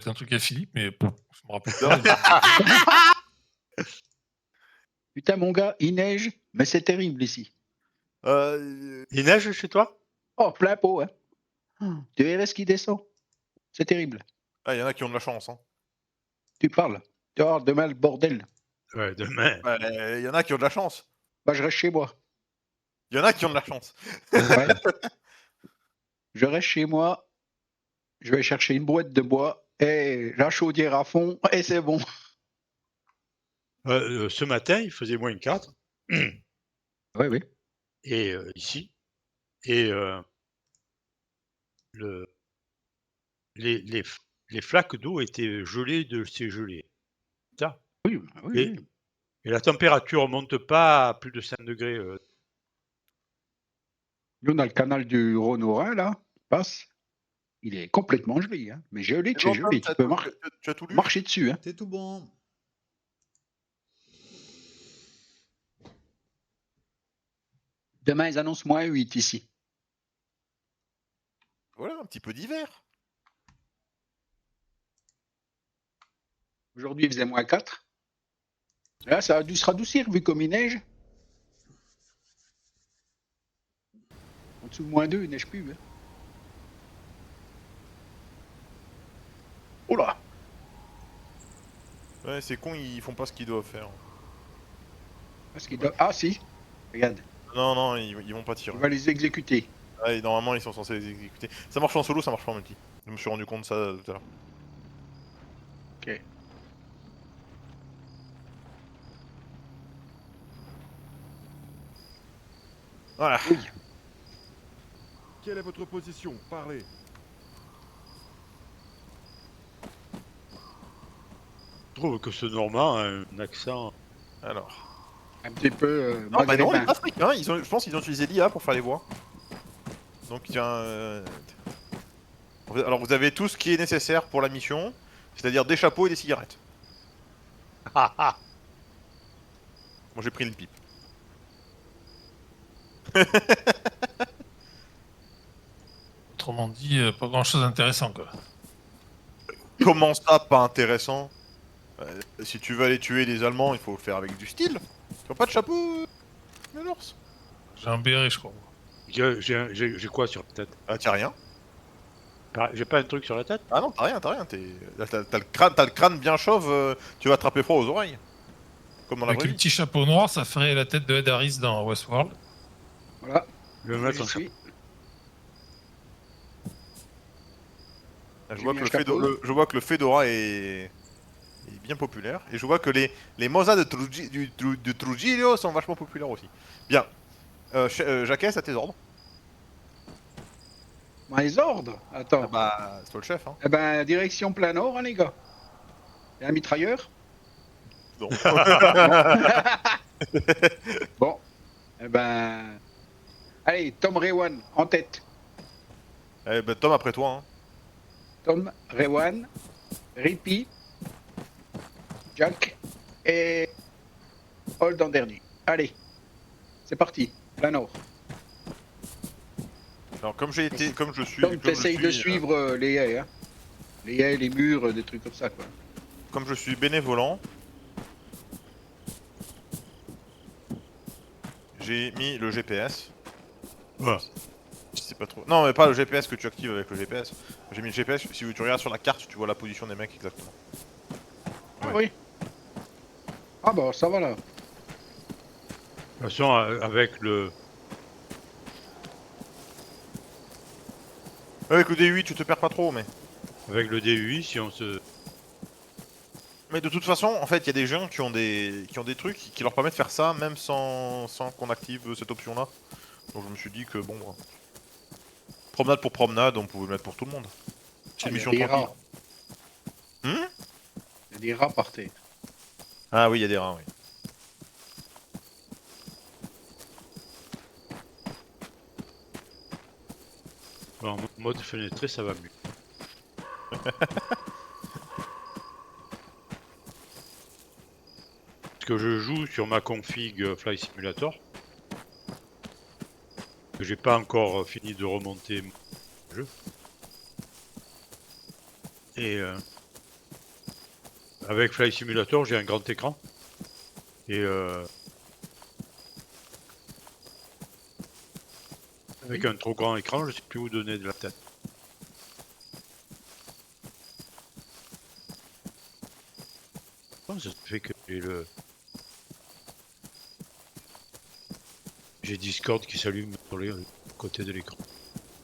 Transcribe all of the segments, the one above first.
C'est un truc à Philippe, mais bon, je me rappelle pas. Putain, mon gars, il neige, mais c'est terrible ici. Il neige chez toi? Oh, plein pot, hein. Tu verrais ce qui descend. C'est terrible. Ah, il y en a qui ont de la chance, hein. Tu parles. Tu vois, demain, le bordel. Ouais, demain. Il y en a qui ont de la chance. Bah, je reste chez moi. Il y en a qui ont de la chance. Ouais. Je reste chez moi. Je vais chercher une boîte de bois et la chaudière à fond et c'est bon. Ce matin, il faisait -4. Oui, oui. Et ici. Et les flaques d'eau étaient gelées de chez gelées. Ça. Oui, oui, Et oui. et la température monte pas à plus de 5 degrés. Nous, on a le canal du Rhône au Rhin, là, qui passe. Il est complètement gelé, hein. Mais gelé, C'est bon, c'est gelé. Tom, Tu peux tu as tout lu? marcher dessus, hein. C'est tout bon. Demain, ils annoncent -8 ici. Voilà, un petit peu d'hiver. Aujourd'hui, il faisait -4. Là, ça a dû se radoucir vu comme il neige. En dessous de -2, il neige plus. Hein. Oh là! Ouais, c'est con, ils font pas ce qu'ils doivent faire. Parce qu'il doit... Ah si, regarde, Non, non, ils vont pas tirer. on va les exécuter. Ah, et normalement, ils sont censés les exécuter. Ça marche en solo, ça marche pas en multi. Je me suis rendu compte de ça tout à l'heure. Ok. Voilà. Oui. Quelle est votre position? Parlez. Je trouve que ce Normand a un accent. Alors. Un petit peu Non, bah non, il maghrébin. est pas strict, hein. Je pense qu'ils ont utilisé l'IA pour faire les voix. Donc, tiens. Alors, vous avez tout ce qui est nécessaire pour la mission, c'est-à-dire des chapeaux et des cigarettes. Moi, j'ai pris une pipe. Autrement dit, pas grand chose d'intéressant, quoi. Comment ça, pas intéressant? Si tu veux aller tuer les Allemands, il faut le faire avec du style. Tu vois pas de chapeau, l'ours? J'ai un béret, je crois. J'ai quoi sur la tête? Ah, t'as rien. J'ai pas un truc sur la tête? Ah non, t'as rien. T'as le crâne bien chauve, tu vas attraper froid aux oreilles. Comme dans la Avec vraie le vie. petit chapeau noir, ça ferait la tête de Ed Harris dans Westworld. Voilà, Je vais me mettre j'y un chapeau. suis. Je J'ai vois, mis que un le chapeau. je vois que le Fedora est bien populaire. Et je vois que les Moza de Trujillo sont vachement populaires aussi. Bien. Jacques, à tes ordres. Bah, les ordres. Attends. Ah bah, c'est toi le chef, hein. Eh ben, direction plein nord, hein, les gars. Et un mitrailleur. Non. Bon. Eh ben. Allez, Tom Rewan en tête. Eh ben, Tom, après toi, hein. Tom, Rewan, Rippy, Jack et Hold en dernier. Allez, c'est parti, plein nord. Alors, comme je suis... Donc, t'essayes de suivre les haies, hein. Les haies, les murs, des trucs comme ça, quoi. Comme je suis bénévolant, j'ai mis le GPS. Ouais. Je sais pas trop. Non, mais pas le GPS que tu actives avec le GPS. J'ai mis le GPS, si tu regardes sur la carte, tu vois la position des mecs exactement. Ah oui. Ah bah, ça va là. De toute façon, avec le. Avec le D8, tu te perds pas trop, mais... Avec le DUI, si on se. Mais de toute façon, en fait, il y a des gens qui ont des trucs qui leur permettent de faire ça, même sans qu'on active cette option-là. Donc je me suis dit que, bon... Promenade pour promenade, on pouvait le mettre pour tout le monde. C'est une mission Il y a des tranquille. rats. Hmm? Il y a des rats par terre. Ah oui, il y a des rats, oui. En mode fenêtré, ça va mieux. Parce que je joue sur ma config Fly Simulator. Que j'ai pas encore fini de remonter mon jeu. Et avec Flight Simulator, j'ai un grand écran. Et avec un trop grand écran, je sais plus où donner de la tête. Ça fait que j'ai Discord qui s'allume sur les côtés de l'écran.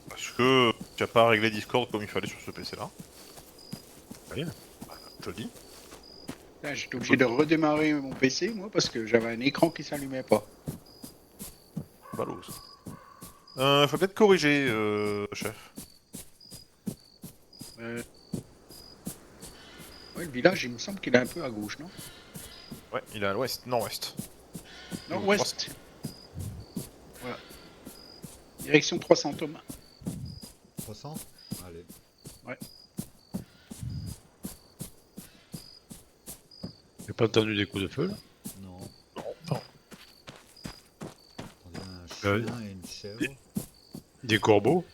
Parce que tu n'as pas réglé Discord comme il fallait sur ce PC là. Rien. Je te le dis. Putain, j'étais obligé de redémarrer mon PC, moi, parce que j'avais un écran qui s'allumait pas. Ballot. Faut peut-être corriger, chef. Ouais, le village, il me semble qu'il est un peu à gauche, non? Ouais, il est à l'ouest, nord-ouest. Nord-ouest. Voilà. Direction 300 Thomas. 300. Allez. J'ai pas entendu des coups de feu là. Non. Non. Attendez, un chien et une chèvre. Des corbeaux.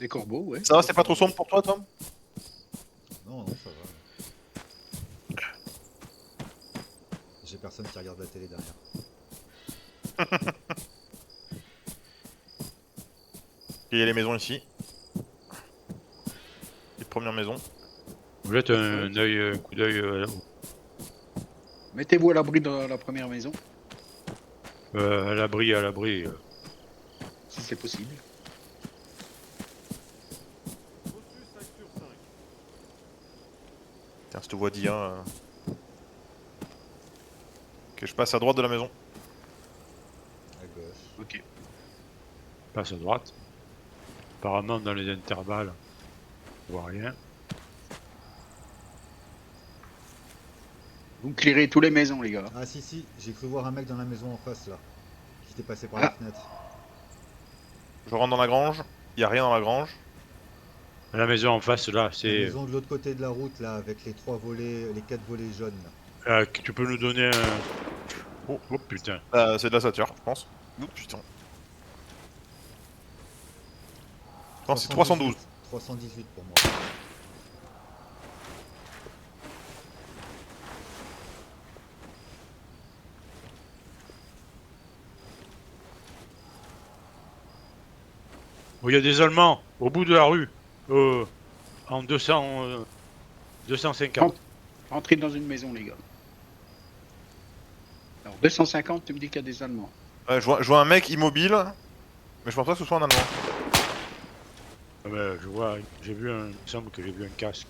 Des corbeaux, ouais. Ça va, c'est pas trop sombre pour toi, Tom? Non, non, ça va. J'ai personne qui regarde la télé derrière. Il y a les maisons ici. Les premières maisons. Vous êtes un coup d'œil Mettez-vous à l'abri de la première maison, à l'abri. si c'est possible. Reçu 5 sur 5. Tiens, je te vois dire. Ok, je passe à droite de la maison. À gauche. Ok. Passe à droite. Apparemment dans les intervalles, on voit rien. Vous clairez toutes les maisons, les gars. Ah si si, j'ai cru voir un mec dans la maison en face là. Qui était passé par Ah. la fenêtre. Je rentre dans la grange. Il y a rien dans la grange. La maison en face là, La c'est. maison de l'autre côté de la route là, avec les 3 volets, les 4 volets jaunes là. Tu peux nous donner un. Oh putain. C'est de la sature, je pense. Ouh, putain. Non, c'est 312. 318 pour moi. Oh, il y a des Allemands au bout de la rue. En 250. Entrez dans une maison, les gars. Alors, 250, tu me dis qu'il y a des Allemands. Ouais, je vois un mec immobile. Mais je pense pas que ce soit un allemand. Ah ben, je vois, j'ai vu un. Il me semble que j'ai vu un casque.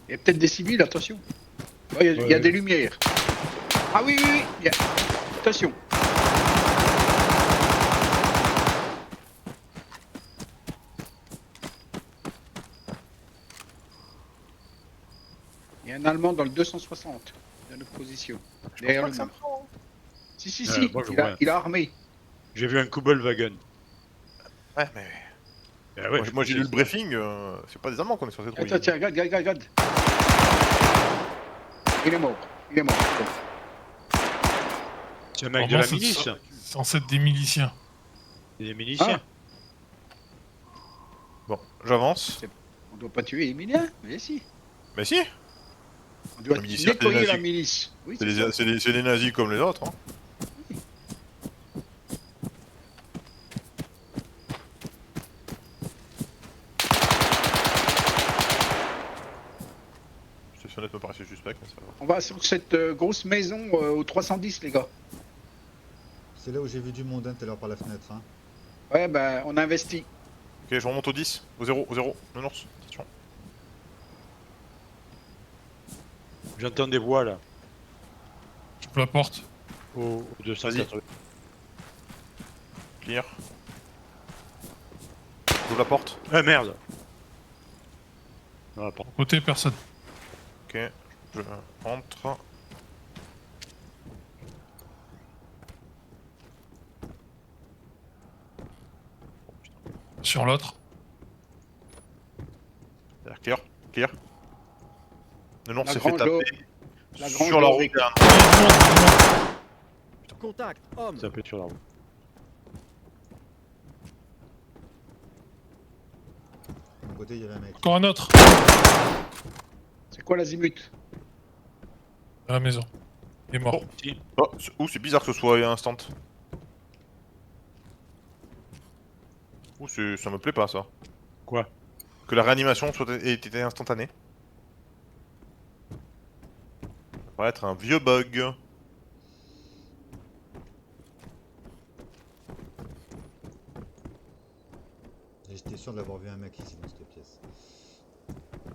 Il y a peut-être des civils, attention. Ouais, il y a des lumières. Ah oui, oui, oui. Attention. Il y a un Allemand dans le 260, dans notre position. Je Derrière pense le pas mur. que c'est un allemand. Si, si, si. moi, je il, vois. a, il a armé. J'ai vu un Kubelwagen. Ouais, mais. Ah ouais, Moi j'ai lu le briefing, c'est pas des Allemands qu'on est censé trouver. Attends, tiens, regarde. Il est mort. Il est mort. Bon. C'est un mec de Normalement, la c'est milice. ça. C'est censé être des miliciens. C'est des miliciens. Bon, j'avance. On doit pas tuer les milices, mais si. Mais si, On doit Les miliciens, nettoyer c'est des la nazis. milice. Oui, c'est c'est ça. des nazis comme les autres. Hein. Cette fenêtre me paraissait suspecte, mais ça va. On va sur cette grosse maison au 310, les gars. C'est là où j'ai vu du monde tout à l'heure par la fenêtre. Hein. Ouais, ben, on investit. Ok, je remonte au 10, au 0, nounours, attention. J'entends des voix là. Je peux la porte. Au 280. Clear. J'ouvre la porte. Ah merde. Non, la porte. Côté, personne. Ok, je rentre. Sur l'autre. Clear. Nounours La s'est fait grange taper la grange sur la route. dorée. Il y a un- Il y a du monde. Contact, homme. Ça peut être sur la route. On côté, il y avait un mec. Encore un autre. C'est quoi l'azimut? À la maison. Il est mort. Oh, c'est bizarre que ce soit instant. Ça me plaît pas ça. Quoi? Que la réanimation ait été instantanée. Ça paraît être un vieux bug. Et j'étais sûr de l'avoir vu un mec ici dans cette pièce.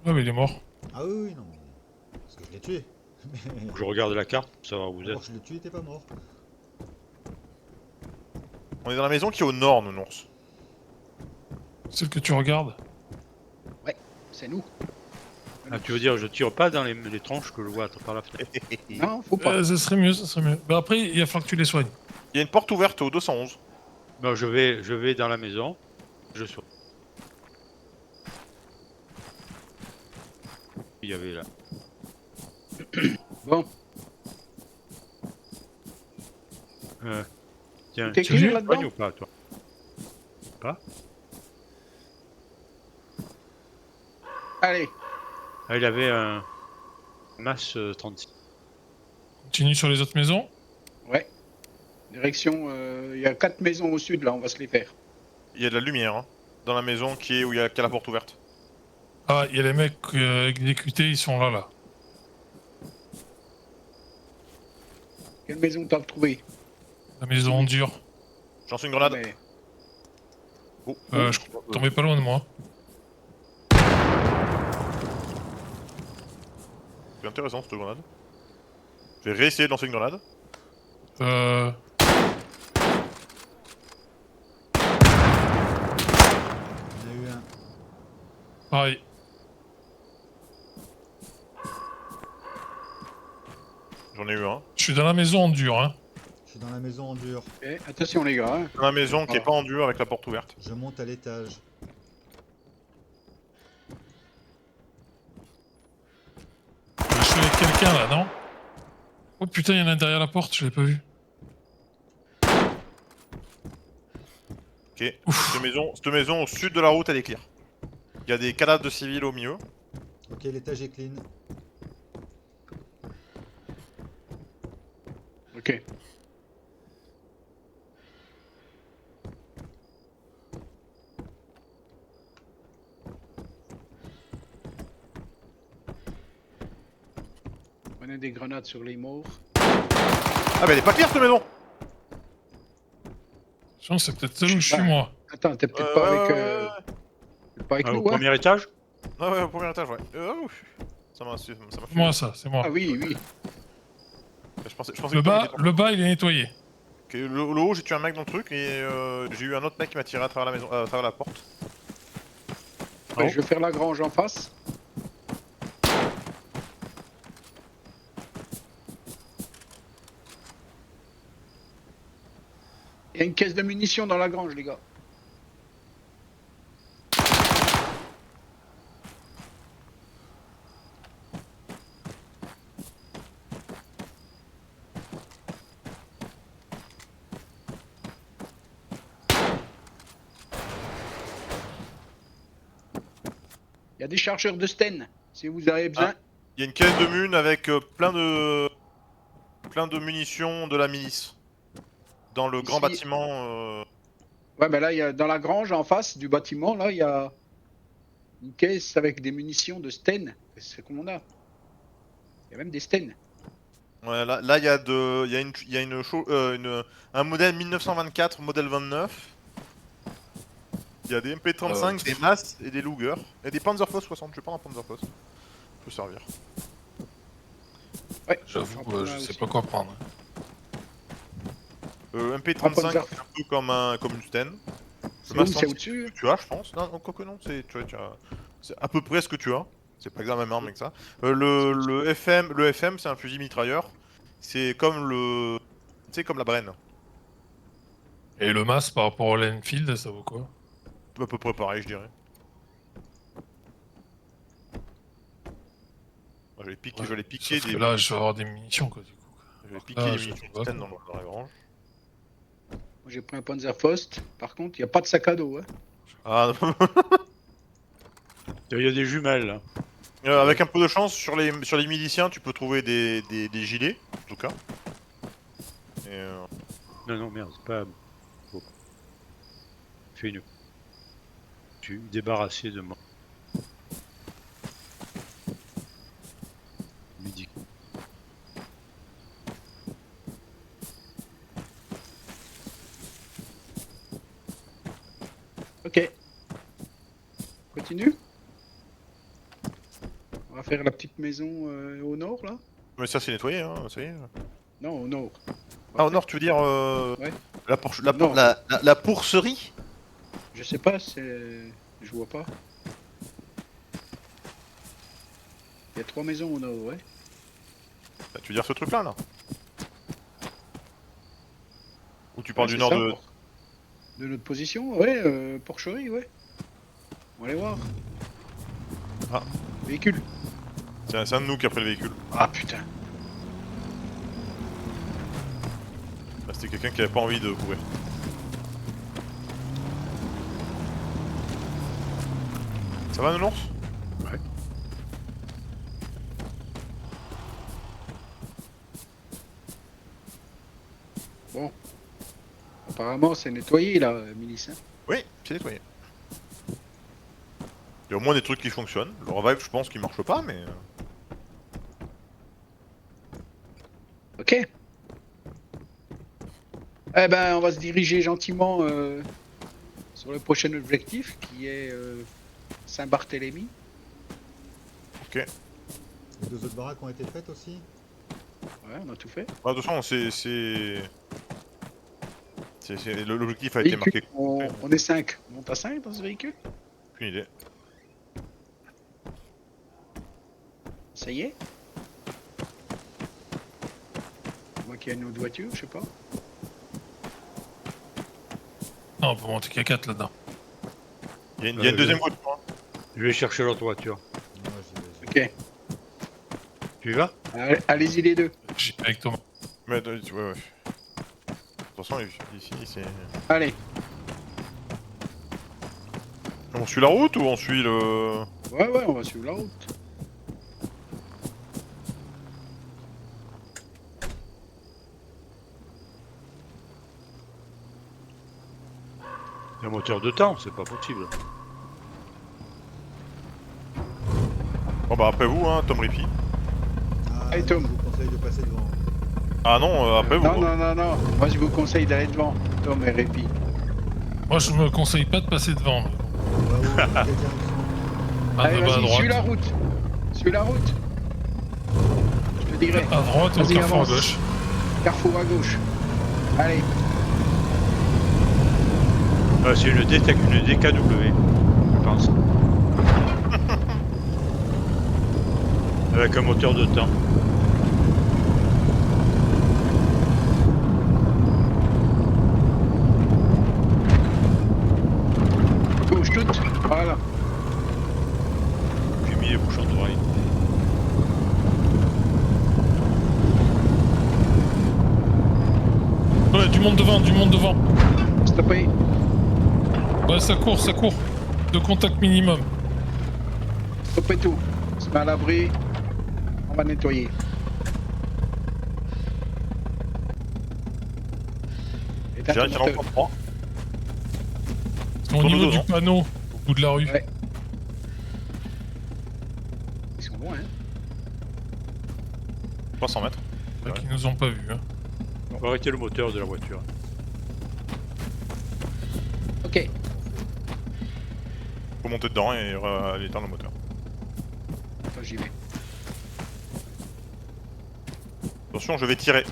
Ouais, mais il est mort. Ah oui, oui, non. Parce que je l'ai tué. Mais... Je regarde la carte pour savoir où vous êtes. Alors, je l'ai tué, t'es pas mort. On est dans la maison qui est au nord, nounours. Celle que tu regardes. C'est nous. Ah, tu veux dire, je tire pas dans les tronches que je vois par la fenêtre. Non, faut pas. Ça serait mieux, ça serait mieux. Bah après, il va falloir que tu les soignes. Il y a une porte ouverte au 211. Non, je vais dans la maison. Je sois. Il y avait là. Bon, Tiens, T'es tu clear soignes là-dedans ou pas, toi? Pas? allez. Ah, il avait un masse 36. Continue sur les autres maisons. Ouais. Direction, il y a 4 maisons au sud là, on va se les faire. Il y a de la lumière hein, dans la maison qui a la porte ouverte. Ah, il y a les mecs exécutés, ils sont là. Quelle maison t'as trouvé? La maison en dur. J'en suis une grenade. Mais- Oh, Je tombais pas loin de moi. C'est intéressant cette grenade. Je vais réessayer de lancer une grenade. Euh... Il y en a eu un. Pareil. J'en ai eu un. Je suis dans la maison en dur, hein. Je suis dans la maison en dur. Eh, attention les gars. Hein. Dans la maison qui est Ah. pas en dur avec la porte ouverte. Je monte à l'étage. Je suis avec quelqu'un là, non? Oh putain, il y en a un derrière la porte, je l'ai pas vu. Ok. Cette maison au sud de la route, elle est clear. Il y a des cadavres de civils au milieu. Ok, l'étage est clean. Ok. On a des grenades sur les morts. Ah mais elle est pas clear cette maison. Attention, c'est peut-être celle où je suis Bah. moi. Attends, t'es peut-être pas avec, pas avec Ah, au nous, hein? premier étage? Ah ouais, au premier étage, ouais. Ouf. Ça m'a fait. C'est moi ça, c'est moi. Ah oui, oui. Je pensais que Le toi, bas, t'étais- le bas il est nettoyé. Ok, le haut, j'ai tué un mec dans le truc et j'ai eu un autre mec qui m'a tiré à travers la maison, à travers la porte. Oh. Je vais faire la grange en face. Il y a une caisse de munitions dans la grange, les gars. Il y a des chargeurs de Sten, si vous avez besoin. Il y a une caisse de mun avec plein de munitions de la milice. Dans le grand Ici. bâtiment. Ouais, ben là, il y a, dans la grange en face du bâtiment, là, il y a une caisse avec des munitions de Sten. C'est comme on a. Il y a même des Sten. Ouais, là il y a un modèle 1924, modèle 29. Il y a des MP35, des Mass et des Luger. Et des Panzerfaust 60, je vais prendre un Panzerfaust. Ça peut servir. Ouais, J'avoue, je sais pas quoi prendre. MP35 Panzer. c'est un peu comme une Sten. C'est Le où, Mass c'est 36, au-dessus? tu as, je pense. Non, quoique non, c'est à peu près ce que tu as. C'est pas exactement la même arme que ça. Le FM c'est un fusil mitrailleur. C'est comme le... Tu sais, comme la Bren. Et le mass par rapport à l'Enfield, ça vaut quoi? À peu près pareil, je dirais. Moi, je vais piquer, Ouais, piquer Sauf des... que là, je vais avoir des munitions quoi, du coup. Je vais piquer Ah, des je munitions sais pas, Sten quoi. dans la grange. Moi, j'ai pris un Panzerfaust. Par contre, il n'y a pas de sac à dos. Hein. Ah non. Il y a des jumelles là. Avec un peu de chance, sur les miliciens, tu peux trouver des gilets, en tout cas. Et, Non, merde, c'est pas. Bon. Fais une. Tu débarrassé de moi. Midi. Ok. Continue. On va faire la petite maison au nord, là. Mais ça, c'est nettoyé, hein, ça y est. Non, au nord. Ah, au nord, tu veux dire Ouais. la, Non. la pourcerie? Je sais pas, c'est... Je vois pas. Il y a 3 maisons au nord, ouais. Tu veux dire ce truc-là, là? Ou tu parles Ouais, du c'est nord ça, de... de notre position, ouais, porcherie, ouais. On va aller voir. Ah. Véhicule. C'est un de nous qui a pris le véhicule. Ah putain. Là, c'était quelqu'un qui avait pas envie de courir. Ça va, Nounours? Ouais. Bon. Apparemment, c'est nettoyé, là, Milice. Hein. Oui, c'est nettoyé. Il y a au moins des trucs qui fonctionnent. Le revive, je pense qu'il marche pas, mais... Ok. Eh ben, on va se diriger gentiment sur le prochain objectif, qui est Saint-Barthélemy. Ok. Les 2 autres baraques ont été faites aussi. Ouais, on a tout fait. Ah, de toute façon, l'objectif a été Véhicule, marqué. on est 5. On monte à 5 dans ce véhicule. Aucune idée. Ça y est. Moi qui a une autre voiture, je sais pas. Non, on peut monter qu'à 4 là-dedans. Il y a une deuxième je- voiture. Hein. Je vais chercher l'autre voiture. Moi, j'y vais. Ok. Tu y vas? Allez-y les deux. J'ai avec Thomas. Mais, ouais. Attention, ici, c'est... Allez. On suit la route ou on suit le... Ouais, on va suivre la route. Il y a un moteur de temps, c'est pas possible. Bon bah après vous, hein, Tom Rippy. Ah, Allez, non, Tom. je vous conseille de passer devant. Ah non, après vous. Non. Moi, je vous conseille d'aller devant. Tom et Répi. Moi, je me conseille pas de passer devant. mais bon. Ouais, quelqu'un en dessous. Allez, Là-bas à vas-y, suis la droite. route. Suis la route. Je te dirai. À droite ou au Vas-y, carrefour à avance. gauche. Carrefour à gauche. Allez. C'est une DKW, je pense. Avec un moteur de temps. Gauche toute. Voilà. J'ai mis les bouchons d'oreille. Ouais, du monde devant. Stoppez. Ouais, ça court. De contact minimum. Stoppez tout. On se met à l'abri. On va nettoyer. Je Éteins dirais ton qu'il y en a moteur. encore 3. Au Sur le niveau dos, du non panneau, au bout de la rue. Ouais. Ils sont loin, hein. 300 mètres. Ouais, qui nous ont pas vus. Hein. On va arrêter le moteur de la voiture. Ok. Faut monter dedans et aller éteindre le moteur. Attends, j'y vais. Attention, je vais tirer.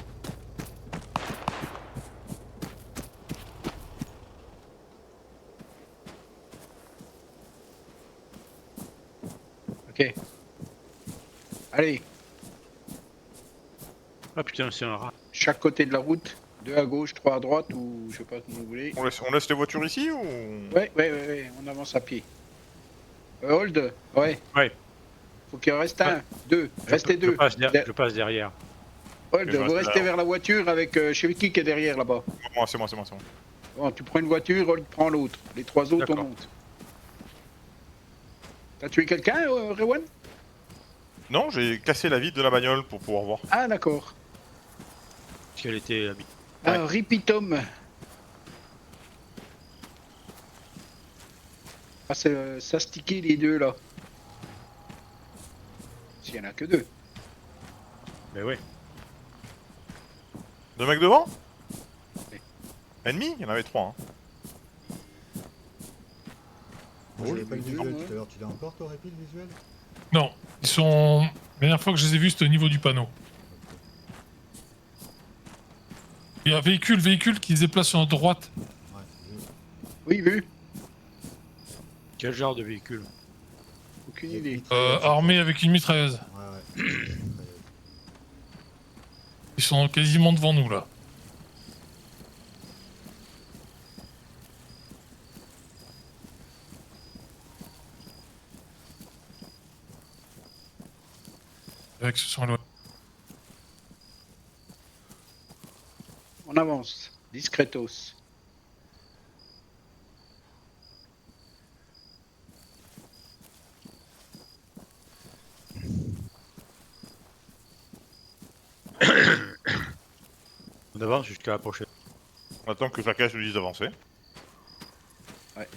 Ok. Allez. Ah putain, c'est un rat. Chaque côté de la route. 2 à gauche, 3 à droite ou je sais pas comment vous voulez. On laisse les voitures ici ou... Ouais. On avance à pied. Hold. Ouais. Ouais. Faut qu'il en reste un. 2. Restez Je 2. je passe derrière. Hold, Ok, je vous reste restez là. vers la voiture avec Cheviki qui est derrière là-bas. Moi, c'est moi. Bon, tu prends une voiture, Hold prend l'autre. Les 3 autres, on D'accord. monte. T'as tué quelqu'un, Rewan? Non, j'ai cassé la vitre de la bagnole pour pouvoir voir. Ah, d'accord. Parce qu'elle était habitée. Ah, Ripitom. Ah, c'est ça stické les deux là. S'il y en a que deux. Mais ouais. Deux mecs devant? Oui. Ennemis? Il y en avait trois. Hein. Moi, j'avais Oh, pas le le visuel visuel. tout à l'heure. Tu l'as encore, toi, Répit, le visuel? Non, ils sont... La dernière fois que je les ai vus, c'était au niveau du panneau. Il y a un véhicule qui se déplace sur notre droite. Ouais, j'ai vu. Oui, vu. Quel genre de véhicule? Aucune Avec idée. mitrailleuse, je Armé avec une mitrailleuse. crois. Ouais, ouais. Mitrailleuse. Ils sont quasiment devant nous, là. Avec ce sont là. On avance. Discretos. On avance jusqu'à la prochaine. On attend que Jacques nous dise d'avancer. Ouais.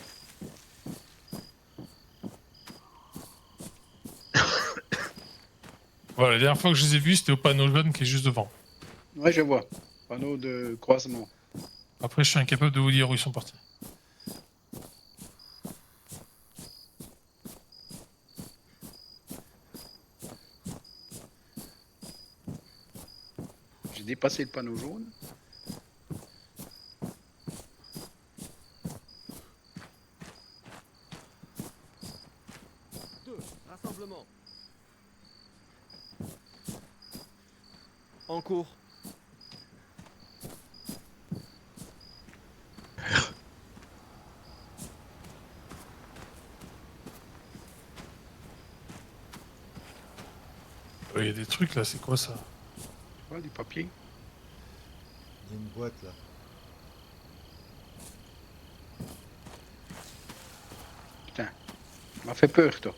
Voilà, la dernière fois que je les ai vus, c'était au panneau jaune qui est juste devant. Ouais, je vois. Panneau de croisement. Après, je suis incapable de vous dire où ils sont partis. J'ai dépassé le panneau jaune. Rassemblement. En cours. Il y a des trucs là, c'est quoi ça? Ouais, du papier. Il y a une boîte là. Putain. M'a fait peur, toi.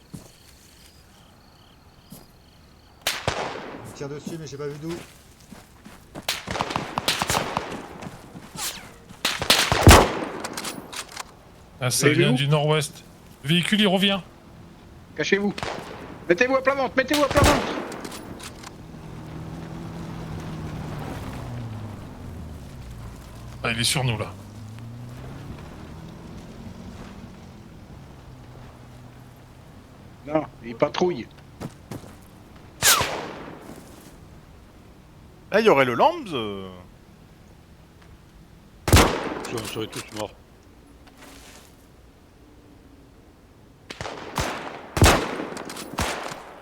On tire dessus, mais j'ai pas vu d'où. Ah, ça Et vient où du nord-ouest. Le véhicule, il revient. Cachez-vous. Mettez-vous à plat ventre. Mettez-vous à plat ventre. Ah, il est sur nous là. Non, il patrouille. Là, il y aurait le Lambs. On serait tous morts.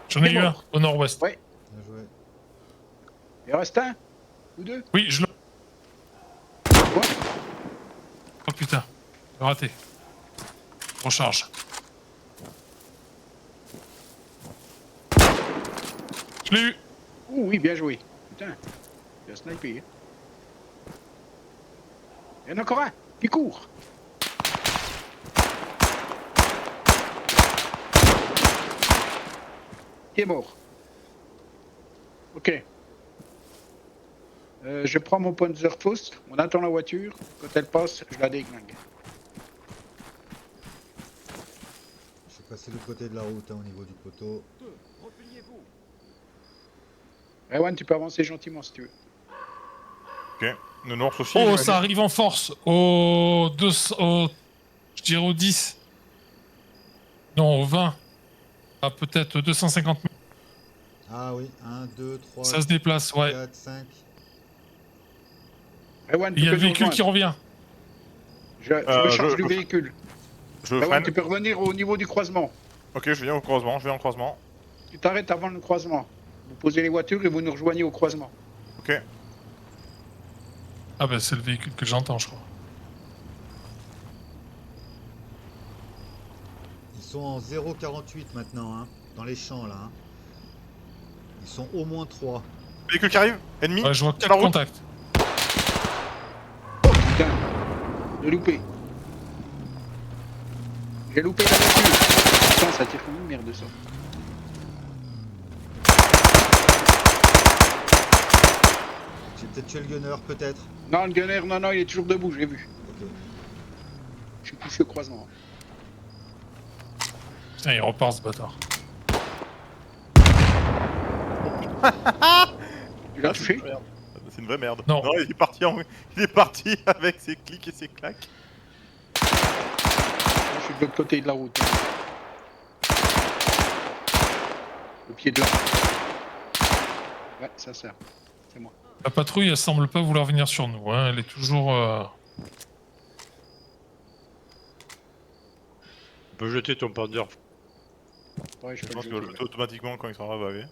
J'en ai C'est eu un mort. au nord-ouest. Ouais. Bien joué. Il en reste un ou deux. Oui, je le. Quoi? Oh putain, j'ai raté. Recharge. Je l'ai eu. Ouh, oui, bien joué. Putain, il a snipé. Hein. Il y en a encore un qui court. Qui est mort. Ok. Je prends mon Panzerfaust, on attend la voiture. Quand elle passe, je la déglingue. Je suis passé de l'autre côté de la route, hein, au niveau du poteau. Repliez-vous. Rewan, tu peux avancer gentiment si tu veux. Ok. Le Nord aussi. Oh, j'imagine. ça arrive en force. Au 200. Je dirais au 10. Non, au 20. Ah, peut-être 250 mètres. Ah oui, 1, 2, 3, Ça se déplace, ouais. 4, 5. Rewan, Il y tu a peux le nous véhicule qui rejoindre. revient. Je me charge je- du véhicule. Je Rewan, freine. tu peux revenir au niveau du croisement. Ok, je viens au croisement. Je viens au croisement. Tu t'arrêtes avant le croisement. Vous posez les voitures et vous nous rejoignez au croisement. Ok. Ah, bah, c'est le véhicule que j'entends, je crois. Ils sont en 0,48 maintenant, hein, dans les champs là. Hein. Ils sont au moins 3. Véhicule qui arrive. Ennemi. Ouais, je vois sur 4 la route. contacts. Oh putain, j'ai loupé. J'ai loupé la voiture. Putain, ça tire comme une merde ça. J'ai peut-être tué le gunner, peut-être. Non, le gunner, non, il est toujours debout, j'ai vu. Ok. Je suis poussé au croisement. Putain, il repart ce bâtard. Tu l'as Ah, touché? c'est une merde. C'est une vraie merde. Non. il est parti il est parti avec ses clics et ses claques. Je suis de l'autre côté de la route. Au pied de là. Ouais, ça sert. C'est moi. La patrouille, elle semble pas vouloir venir sur nous. Hein. Elle est toujours... On peut jeter ton Panther. Ouais, je Je peux pense le que je le jeter. fais automatiquement quand il sera rebavé.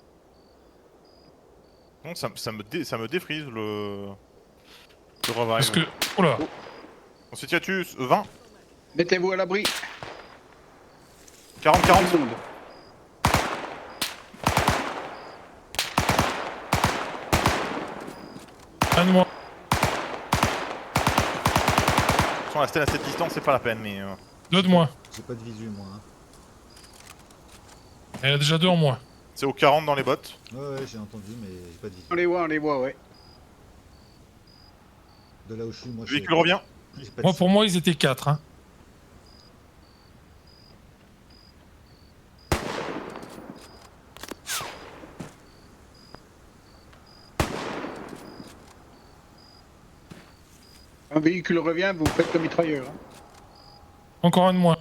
Donc ça me défrise le revive. Parce que... Oula. On s'est tiré 20, Mettez-vous à l'abri. 40, 40 secondes. Un de moi. Sans la stèle à cette distance, c'est pas la peine, mais. Deux de moins. J'ai pas de visu, moi. Hein. Elle a déjà deux en moins. C'est au 40 dans les bottes. Ouais, j'ai entendu, mais j'ai pas de visu. On les voit, ouais. De là où je suis, moi, Le véhicule revient. j'ai pas de Moi, cible. pour moi, ils étaient quatre. Hein. Un véhicule revient, vous faites le mitrailleur. Hein. Encore un de moins.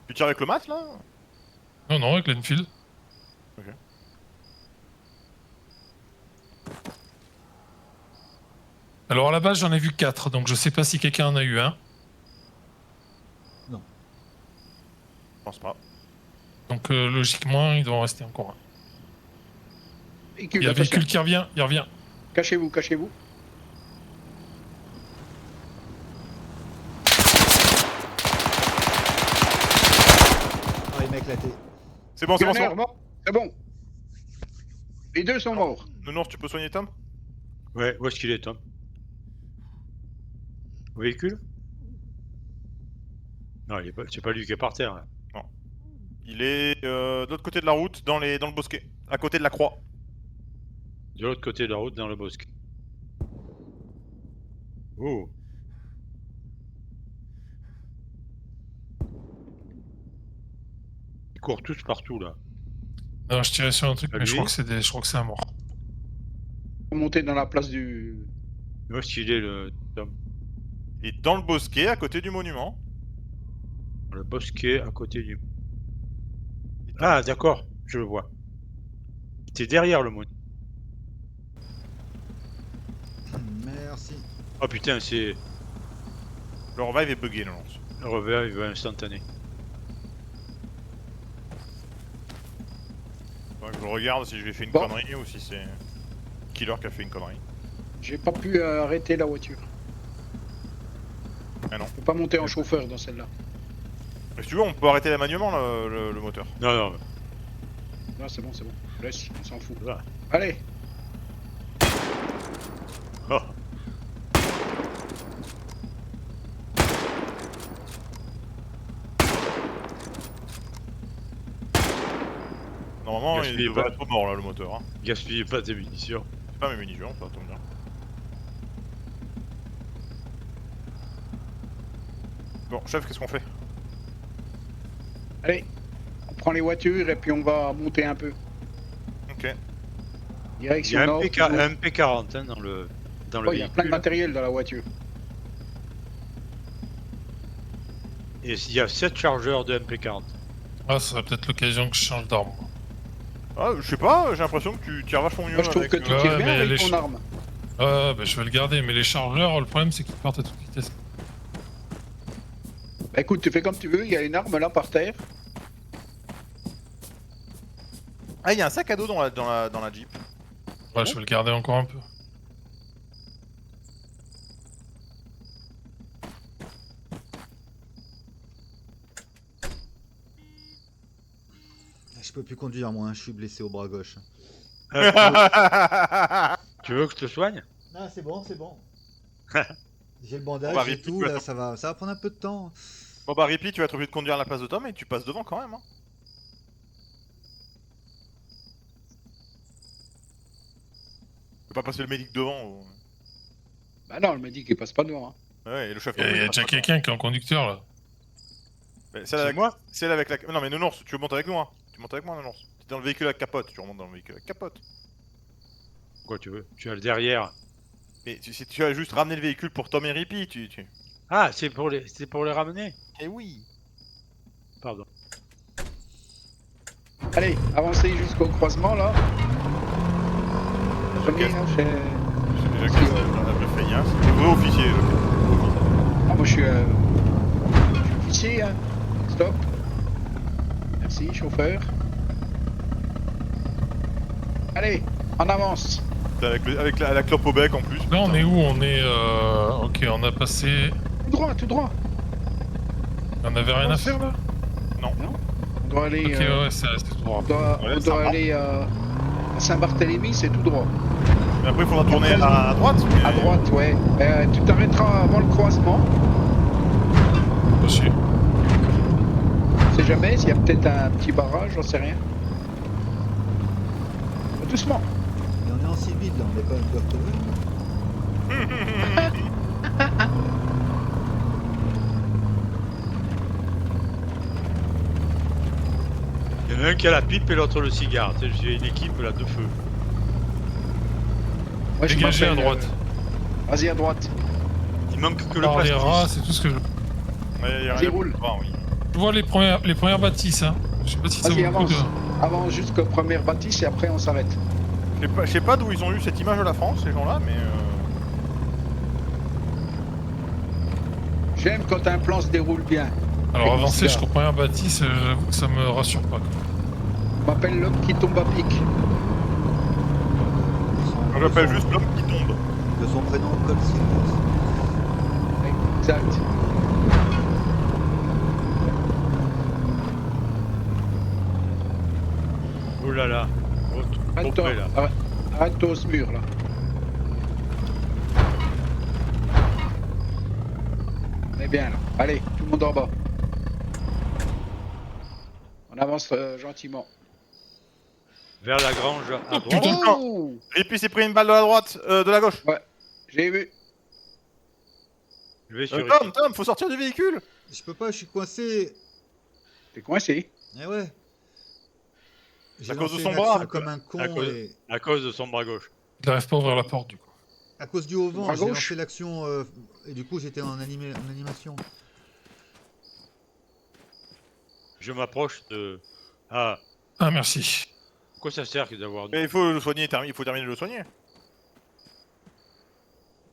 Tu tires avec le mat là? Non, non, avec l'Enfield. Ok. Alors à la base, j'en ai vu 4, donc je sais pas si quelqu'un en a eu un. Je pense pas. Donc logiquement, il doit en rester encore un. Véhicule, Il y a un attention. véhicule qui revient, il revient. Cachez-vous, cachez-vous. Ah, il m'a éclaté. C'est bon, c'est bon, c'est Gunner, bon. mort. C'est bon. Les deux sont morts. Nounours, tu peux soigner Tom? Ouais, où est-ce qu'il est, Tom? Au véhicule? Non, c'est pas lui qui est par terre. Là. Il est de l'autre côté de la route, dans le bosquet, à côté de la croix. De l'autre côté de la route, dans le bosquet. Oh! Ils courent tous partout là. Non, je tirais sur un truc, Ah, mais je lui crois que c'est un mort. Monter dans la place du... Où est-ce qu'il est le Tom? Et dans le bosquet, à côté du monument. Le bosquet à côté du. Ah, d'accord, je le vois. T'es derrière le mot. Merci. Oh putain, c'est Le revive est bugué, le lance. le revers, il va instantané. Faudrait que je regarde si je lui ai fait une Bon. connerie ou si c'est Killer qui a fait une connerie. J'ai pas pu arrêter la voiture. Ah non. Je peux pas monter en chauffeur dans celle-là. Mais si tu veux, on peut arrêter manuellement le moteur. Non, non, Non, c'est bon, c'est bon. Laisse, on s'en fout. voilà. Allez. Oh. Normalement, il Gaspillez devrait pas. être mort là, le moteur. Hein. Gaspillez pas tes munitions. C'est pas mes munitions, ça tombe bien. Bon, chef, qu'est-ce qu'on fait? Allez. On prend les voitures et puis on va monter un peu. Ok. Il y Direction a un, nord. un MP40 hein, dans le Oh, il y a plein de véhicule. matériel dans la voiture. Et il y a 7 chargeurs de MP40. Ah, ça serait peut-être l'occasion que je change d'arme. Ah, je sais pas, j'ai l'impression que tu tires vachement mieux Moi, je trouve avec... que tu ouais, tires bien mais avec les ton ch- arme. Ah, bah je vais le garder, mais les chargeurs, le problème c'est qu'ils partent à toute vitesse. Bah écoute, tu fais comme tu veux, il y a une arme là par terre. Ah, il y a un sac à dos dans la Jeep. Ouais, je vais le garder encore un peu. Je peux plus conduire, moi, hein, je suis blessé au bras gauche. Tu veux que je te soigne? Ah, c'est bon, c'est bon. J'ai le bandage On va et vite, tout, tu là, vas- ça va prendre un peu de temps. Bon bah Rippy, tu vas être obligé de conduire à la place de Tom et tu passes devant quand même. Hein. Tu peux pas passer le médic devant. Bah non, le médic il passe pas devant. Hein. Ouais, et le chef. Il y a déjà quelqu'un qui est en conducteur là. C'est C'est moi. Celle avec la. Non mais Nounours, tu montes avec nous hein. Tu montes avec moi Nounours. T'es dans le véhicule à capote, tu remontes dans le véhicule à capote. Quoi tu veux? Tu as le derrière. Mais si tu as juste ramené le véhicule pour Tom et Rippy, tu... Ah, c'est pour les ramener. Eh oui. Pardon. Allez, avancez jusqu'au croisement là. Premier, là, J'ai déjà cassé la feignasse. C'est vrai officier. Ah, moi je suis officier, hein. Stop. Merci, chauffeur. Allez, en avance. T'es avec la clope au bec en plus. Là, on est où? On est. Ok, on a passé. Tout droit, tout droit. On avait rien à faire là? On doit aller, Ok, ouais, c'est tout droit. on doit aller à Saint-Barthélemy, c'est tout droit. Mais après il faudra tourner à droite. Mais... À droite, ouais. Tu t'arrêteras avant le croisement. Aussi. On sait jamais s'il y a peut-être un petit barrage, j'en sais rien. Doucement. Et on est en civil là, on n'est pas undercover. Il y en a un qui a la pipe et l'autre le cigare. Tu sais, j'ai une équipe là de feu. Moi, je Dégagez à m'appelle, droite. Vas-y à droite. Il manque que le Par les rats, pastis. c'est tout ce que je. Ouais, y a Vas-y, rien roule. de droit, oui. Je vois les premières bâtisses, hein. Je sais pas si ça vaut Vas-y, le coup avance. de. Avance jusqu'aux premières bâtisses et après on s'arrête. Je sais pas d'où ils ont eu cette image de la France, ces gens-là, mais... J'aime quand un plan se déroule bien. Alors Avec avancer le jusqu'aux premières bâtisses, j'avoue que ça me rassure pas. Quoi. On m'appelle l'homme qui tombe à pic. On l'appelle juste l'homme qui tombe. De son prénom, Cole Silvers. Exact. Oh là là. Trop Arrête-toi. près là. Arrête-toi au ce mur là. On est bien là. Allez, tout le monde en bas. On avance gentiment. Vers la grange à Oh, droite. putain. Oh, Rippy s'est pris une balle de la droite, de la gauche. j'ai vu. Je vais sur Tom, faut sortir du véhicule. Je peux pas, je suis coincé. T'es coincé. Eh ouais. J'ai À cause de lancé son une bras. action comme un con à cause- et à cause de son bras gauche. Il n'arrive pas à ouvrir la porte du coup. à cause du haut vent, Bras j'ai gauche. lancé l'action et du coup j'étais en animation. Je m'approche de. Ah, Ah merci. pourquoi ça sert d'avoir. Mais il faut le soigner, il faut terminer de le soigner.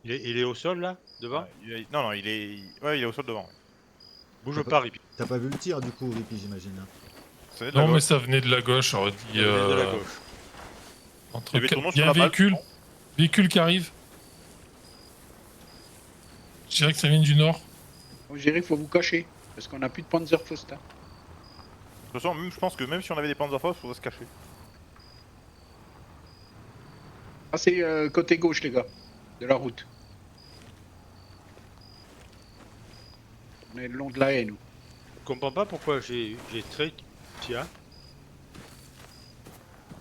Il est au sol là, devant. Non, il est... Ouais, il est au sol devant. Bouge pas, Rippy. T'as pas vu le tir du coup, Rippy, j'imagine. Hein. C'est de la Non mais gauche. ça venait de la gauche, j'aurais dit. Il est de la gauche. Entre Il y avait ton nom il y a sur un la balle. véhicule. Véhicule qui arrive. Je dirais que ça vient du nord. Donc, je dirais qu'il faut vous cacher. Parce qu'on n'a plus de Panzerfaust. Hein. De toute façon, même, je pense que même si on avait des Panzerfaust, il faudrait se cacher. Ah, c'est côté gauche, les gars, de la route. On est le long de la haie, nous. Je comprends pas pourquoi j'ai très tiens.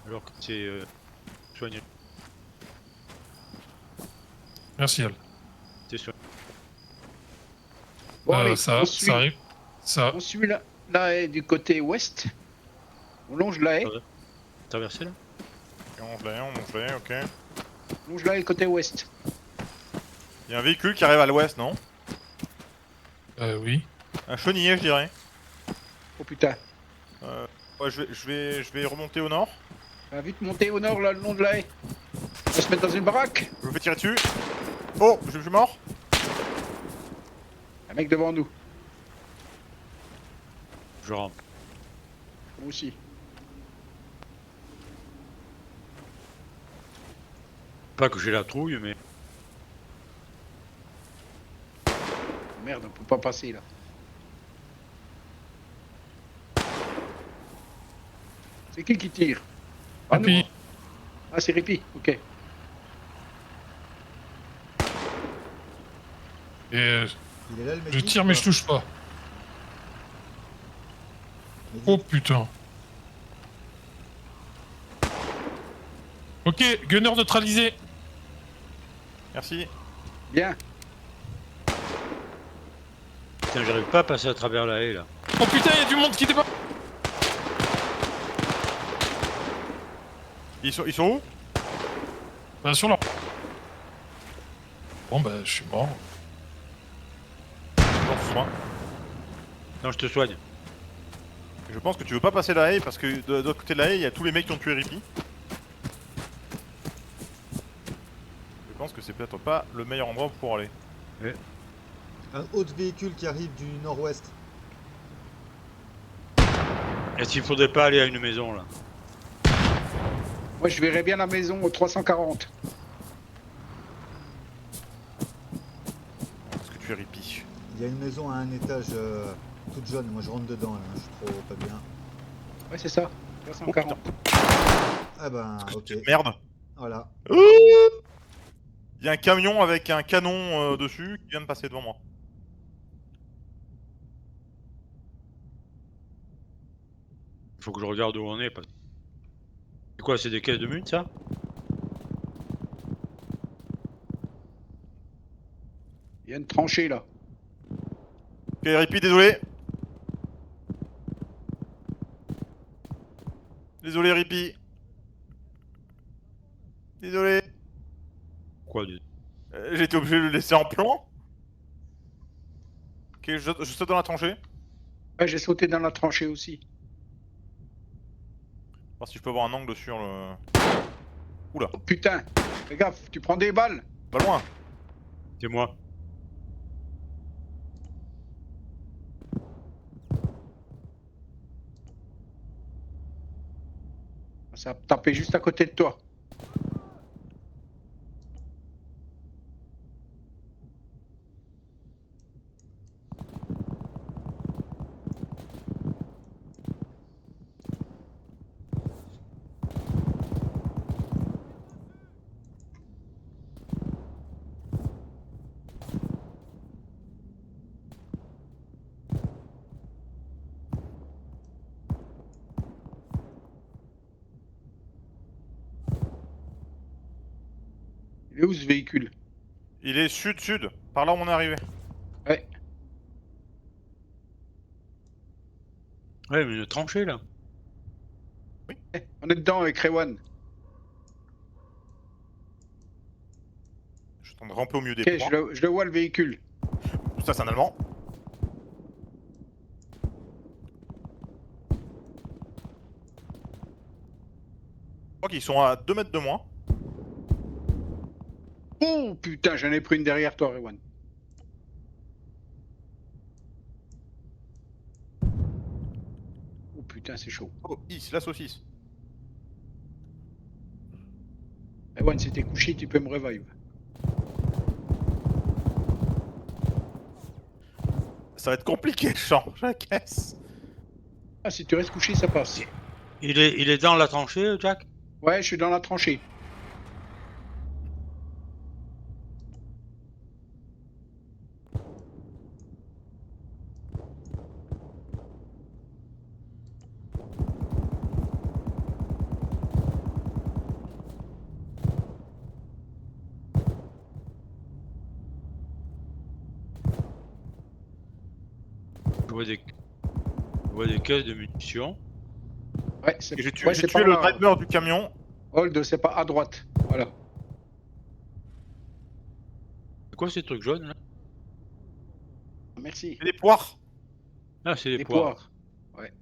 Alors que c'est soigné. Merci Al. C'est soigné. Bon, allez, Ça arrive. Ça. on suit la haie du côté ouest. On longe la haie. Traversé là. Et on fait, ok. On longe la haie côté ouest. Il y a un véhicule qui arrive à l'ouest, non? Oui. Un chenillet, je dirais. Oh putain. Ouais, je vais remonter au nord. On va vite monter au nord, là, le long de la haie. On va se mettre dans une baraque. Je me fais tirer dessus. Oh, je suis mort. Un mec devant nous. Je rentre. Moi aussi. Pas que j'ai la trouille, mais. Merde, on peut pas passer là. C'est qui tire? Ah, nous. Rippy. Ah, c'est Rippy, ok. Et Il est là le mec. je tire mais je touche pas. Mehdi, Oh putain. Ok, gunner neutralisé. Merci. Bien. Putain, j'arrive pas à passer à travers la haie là. Oh putain, il y a du monde qui débarque. Ils sont où? Bah, sur leur... Bon bah, je suis mort. Dans soin. Non, je te soigne. Je pense que tu veux pas passer la haie parce que de l'autre côté de la haie, il y a tous les mecs qui ont tué Rippy. Je pense que c'est peut-être pas le meilleur endroit pour aller. un autre véhicule qui arrive du nord-ouest. Est-ce qu'il faudrait pas aller à une maison là? Moi, je verrais bien la maison au 340. Parce que tu es Rippy. Il y a une maison à un étage toute jaune. Moi, je rentre dedans, là. Je suis trop pas bien. Ouais, c'est ça. 340. Ah ben, ok. Merde. Voilà. Il y a un camion avec un canon dessus qui vient de passer devant moi. Il faut que je regarde où on est. C'est quoi, c'est des caisses de mute ça? Il y a une tranchée là. Ok, Rippy, désolé. Désolé, Rippy. Désolé. Quoi J'ai été obligé de le laisser en plan. Ok, je saute dans la tranchée. Ouais, j'ai sauté dans la tranchée aussi. Voir si je peux avoir un angle sur le... Oula, Oh putain. Fais gaffe, tu prends des balles. pas loin. C'est moi. Ça a tapé juste à côté de toi. Il est où ce véhicule? Il est sud-sud, par là où on est arrivé. Ouais. Ouais, mais une tranchée là. On est dedans avec Rewan. Je suis en train de ramper au milieu des Ok, points. je le vois le véhicule. Ça, c'est un Allemand. Je crois qu'ils sont à 2 mètres de moi. Oh putain, j'en ai pris une derrière toi, Rewan. Oh putain, c'est chaud. Oh, ici, la saucisse. Rewan, si t'es couché, tu peux me revive. Ça va être compliqué, change la caisse. Ah, si tu restes couché, ça passe. Il est dans la tranchée, Jack? Ouais, je suis dans la tranchée. Je vois des caisses de munitions. Ouais, c'est Et j'ai ouais, tué c'est par le là. driver du camion. Hold, c'est pas à droite. Voilà. C'est quoi ces trucs jaunes là? Merci. Et les poires. Ah, c'est les Les poires. poires. Ouais.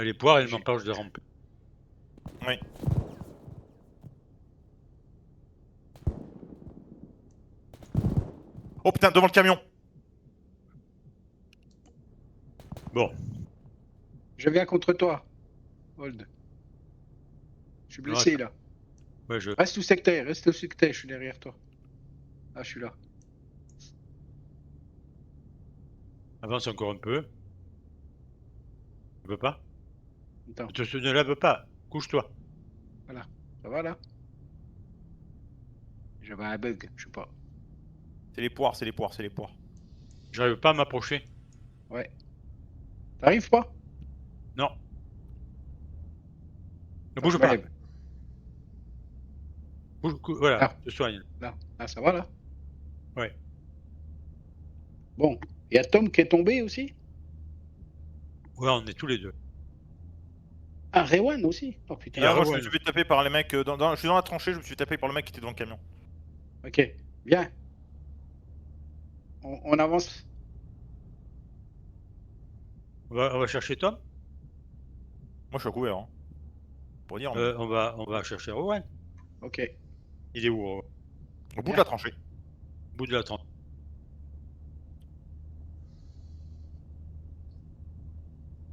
Les poires, elles J'ai- m'empêchent de ramper. Oui. Oh putain, devant le camion. Bon, Je viens contre toi. Hold. Je suis blessé là. ouais, je... Reste au secteur, reste au secteur, je suis derrière toi. Ah, je suis là. avance encore un peu. Tu peux pas? Attends, Ne lève pas. Couche-toi. voilà. Ça va là? J'avais un bug, je sais pas. C'est les poires, c'est les poires, c'est les poires. J'arrive pas à m'approcher. Ouais. T'arrives pas? Non. Ne Attends, bouge je me pas. lève. Voilà, Ah. je te soigne. Là. Ah, ça va là? Ouais. Bon. Il y a Tom qui est tombé aussi? Ouais, on est tous les deux. Ah, Rewan aussi? Oh Il y a putain. Ah, moi je me Rowan. suis fait taper par les mecs. Je suis dans la tranchée, je me suis fait taper par le mec qui était dans le camion. Ok. Bien. On avance. On va chercher Tom. Moi je suis à couvert. Hein. Pour dire, mais... On va chercher Rowan. Ok. Il est où, Rowan? Au bout de la tranchée. Au bout de la tente.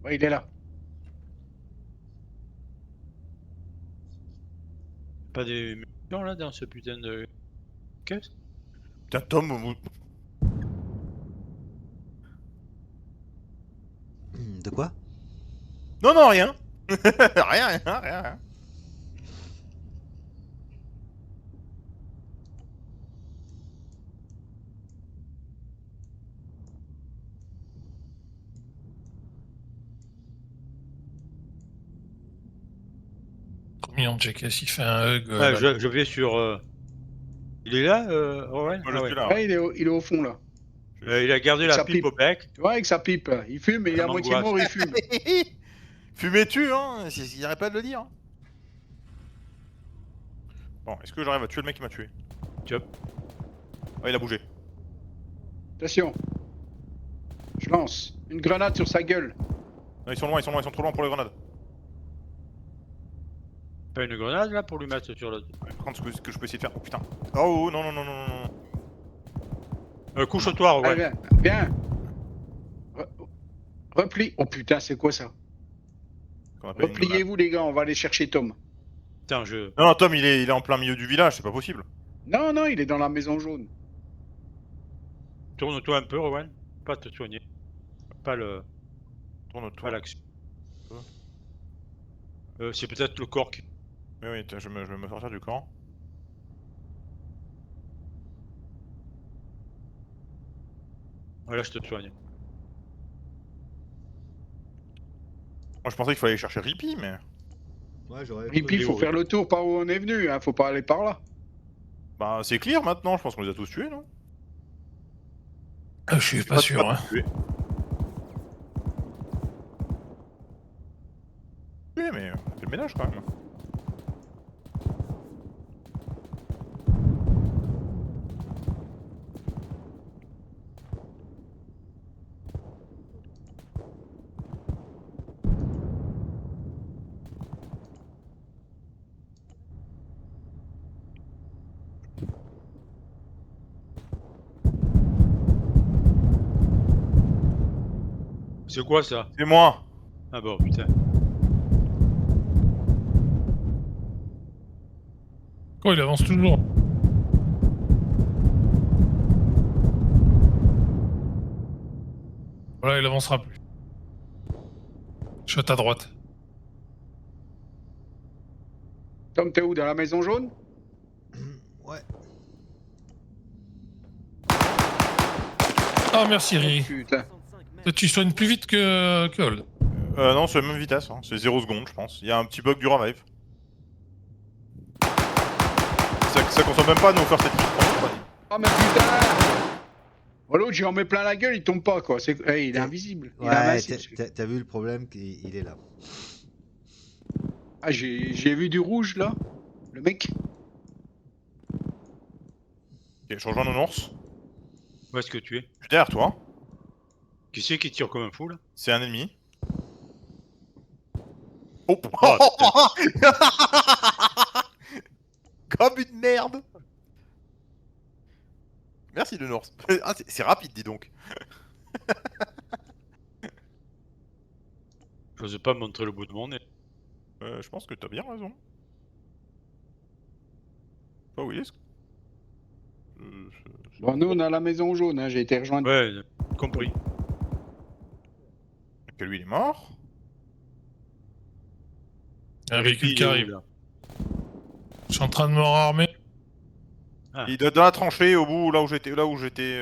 Ouais, il est là. Pas des munitions là dans ce putain de caisse? Putain, Tom, au bout... De quoi? Non, non, rien. Rien. Trop mignon, Jackass, il fait un hug. Ouais, Là. je vais sur. Il est là, Rowan? Moi Ah je ouais. suis là. Ouais, il est au fond là. Il a gardé Avec la sa pipe pipe. au bec. Ouais, avec sa pipe. Il fume, il est Ça à moitié m'angoisse. mort, il fume. Fumez-tu, hein. Il arrête pas de le dire. Hein. Bon, est-ce que j'arrive à tuer le mec qui m'a tué? Tiens. Ah, il a bougé. Attention. Je lance. Une grenade sur sa gueule. Non, ils sont loin, ils sont trop loin pour les grenades. Pas une grenade là pour lui mettre sur le. Par contre, ce que je peux essayer de faire. Oh putain. Oh non, non, non, non, non. Couche-toi, Rowan. Allez, viens. Replie. Oh putain, c'est quoi ça? Qu'on appelle une grenade. Repliez-vous les gars, on va aller chercher Tom. Putain, je. Non, non, Tom, il est en plein milieu du village, c'est pas possible. Non, non, il est dans la maison jaune. Tourne-toi un peu, Rowan. Pas te soigner. Pas Tourne-toi. l'action. C'est peut-être le corps qui. Oui, oui, je vais me sortir du camp. Voilà, je te soigne. Moi, je pensais qu'il fallait aller chercher Rippy, mais. Ouais, j'aurais. Et puis il il est faut où, faire le tour par où on est venu, hein. Faut pas aller par là. Bah, c'est clear maintenant, je pense qu'on les a tous tués, non? Je suis pas sûr. Hein. Tués. Oui, mais on a fait le ménage quand même. C'est quoi ça? C'est moi. Ah bon, putain. Quoi, il avance toujours. Voilà, il avancera plus. Je suis à ta droite. Tom, t'es où? Dans la maison jaune? Ouais. Ah, merci, Riri. Putain. Tu soignes plus vite que Hold. Non, c'est la même vitesse, hein. C'est 0 secondes, je pense. Il y a un petit bug du revive. Ça consomme même pas nos first aid kits. Oh mais putain! Oh, l'autre, j'en mets plein la gueule, il tombe pas quoi. Il est invisible. Il est Ouais, invincible. t'as vu le problème qu'il est là. Ah, j'ai vu du rouge là. Le mec. Ok, je rejoins Nounours. Où est-ce que tu es? Je suis derrière toi. Qui c'est qui tire comme un fou là? C'est un ennemi. Oh, Oh, comme une merde. Merci Nounours. Ah, c'est rapide, dis donc. J'ose pas me montrer le bout de mon nez. Je pense que t'as bien raison. Oh oui, est-ce que... Bon, nous on a la maison jaune, hein. J'ai été rejoindre. Ouais, compris. Que lui il est mort. Un véhicule qui Il est où, arrive. là? Je suis en train de me réarmer. Ah. Il est dans la tranchée au bout là où j'étais.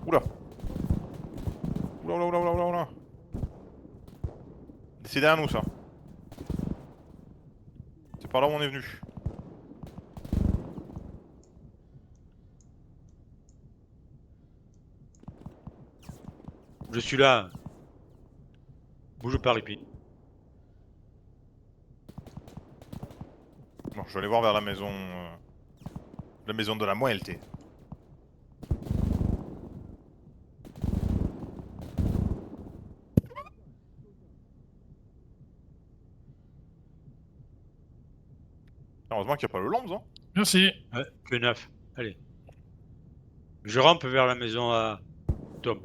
Oula. Oula, oula, oula, oula, oula, oula. C'est derrière nous, ça. C'est par là où on est venu. Je suis là. Bouge pas, Ripi. Bon, je vais aller voir vers la maison... la maison de la Muelte. Heureusement qu'il n'y a pas le lambs, hein. Merci. Ouais, que 9. Allez. Je rampe vers la maison à Tom.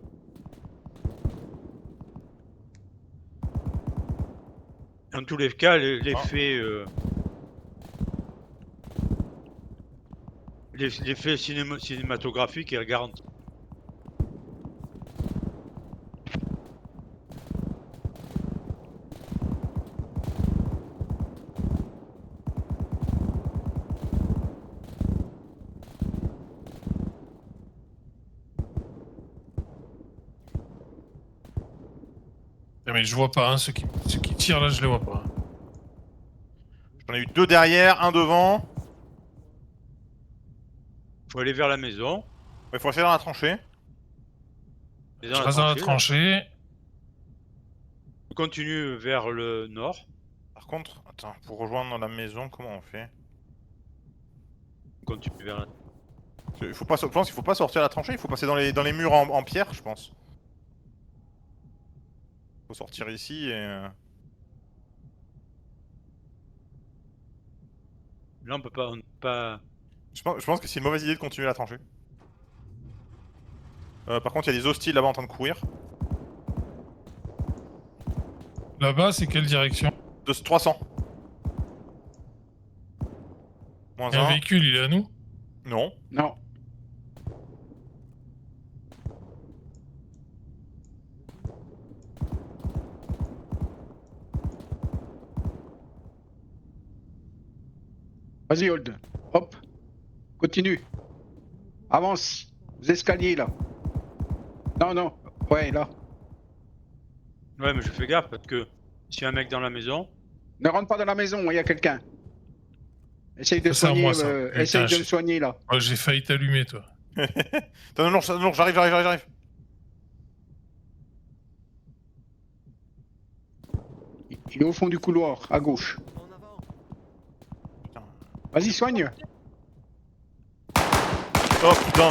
Dans tous les cas, l'effet... l'effet cinématographique est garanti. Ah, mais je vois pas, hein, ceux qui tirent là, je les vois pas. J'en ai eu 2 derrière, un devant. Faut aller vers la maison. Il faut rester dans la tranchée. Et Je reste dans la tranchée. On continue vers le nord. Par contre, attends, pour rejoindre la maison, comment on fait? On continue vers la... Il faut pas, je pense qu'il faut pas sortir la tranchée, il faut passer dans les murs en pierre, je pense. Faut sortir ici et... Là, on peut pas... Je pense que c'est une mauvaise idée de continuer la tranchée. Par contre, il y a des hostiles là-bas en train de courir. Là-bas, c'est quelle direction? De 300. Moins Il y a un 1. véhicule, il est à nous? Non. Non. Vas-y, Hold. Hop. Continue. Avance. Aux escaliers, là. Non, non. Ouais, là. Ouais, mais je fais gaffe parce que s'il y a un mec dans la maison... Ne rentre pas dans la maison, il y a quelqu'un. Essaye de Ça, c'est à soigner, moi, ça. essaye Putain, de me soigner, là. Oh, j'ai failli t'allumer, toi. Non, non, non, j'arrive. Il est au fond du couloir, à gauche. Putain. Vas-y, soigne. Oh putain.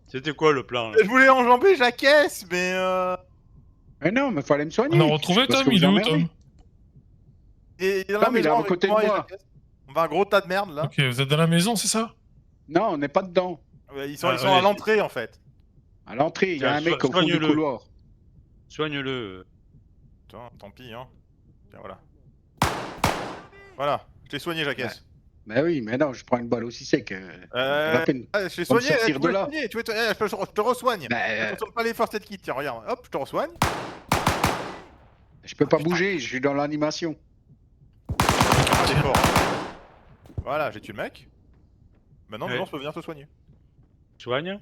C'était quoi le plan là? Je voulais enjamber Jacaisse, mais Mais non, mais fallait me soigner. On a retrouvé Parce Tom, que il vous est où, emmerdez. Tom? il est dans Tom, la il est maison à avec côté de moi et moi. Jacaesse. On va un gros tas de merde là. Ok, vous êtes dans la maison, c'est ça? Non, on n'est pas dedans. Ils sont Ouais, à l'entrée en fait. À l'entrée, il y a Tiens, un mec au fond du soigne-le. couloir. Soigne-le. Putain, tant pis hein. Tiens, voilà. Voilà, je t'ai soigné Jacaisse. Mais oui, mais non, je prends une balle aussi sec. Pas la peine. Je t'ai Faut me soigné, sortir tu de peux là. soigner, je te resoigne. Bah, Je consomme pas les first aid kits, tiens regarde, hop, je te resoigne. je peux pas putain. bouger, je suis dans l'animation. Ah, t'es fort. Voilà, j'ai tué le mec. Maintenant, Ouais. je peux venir te soigner. Soigne.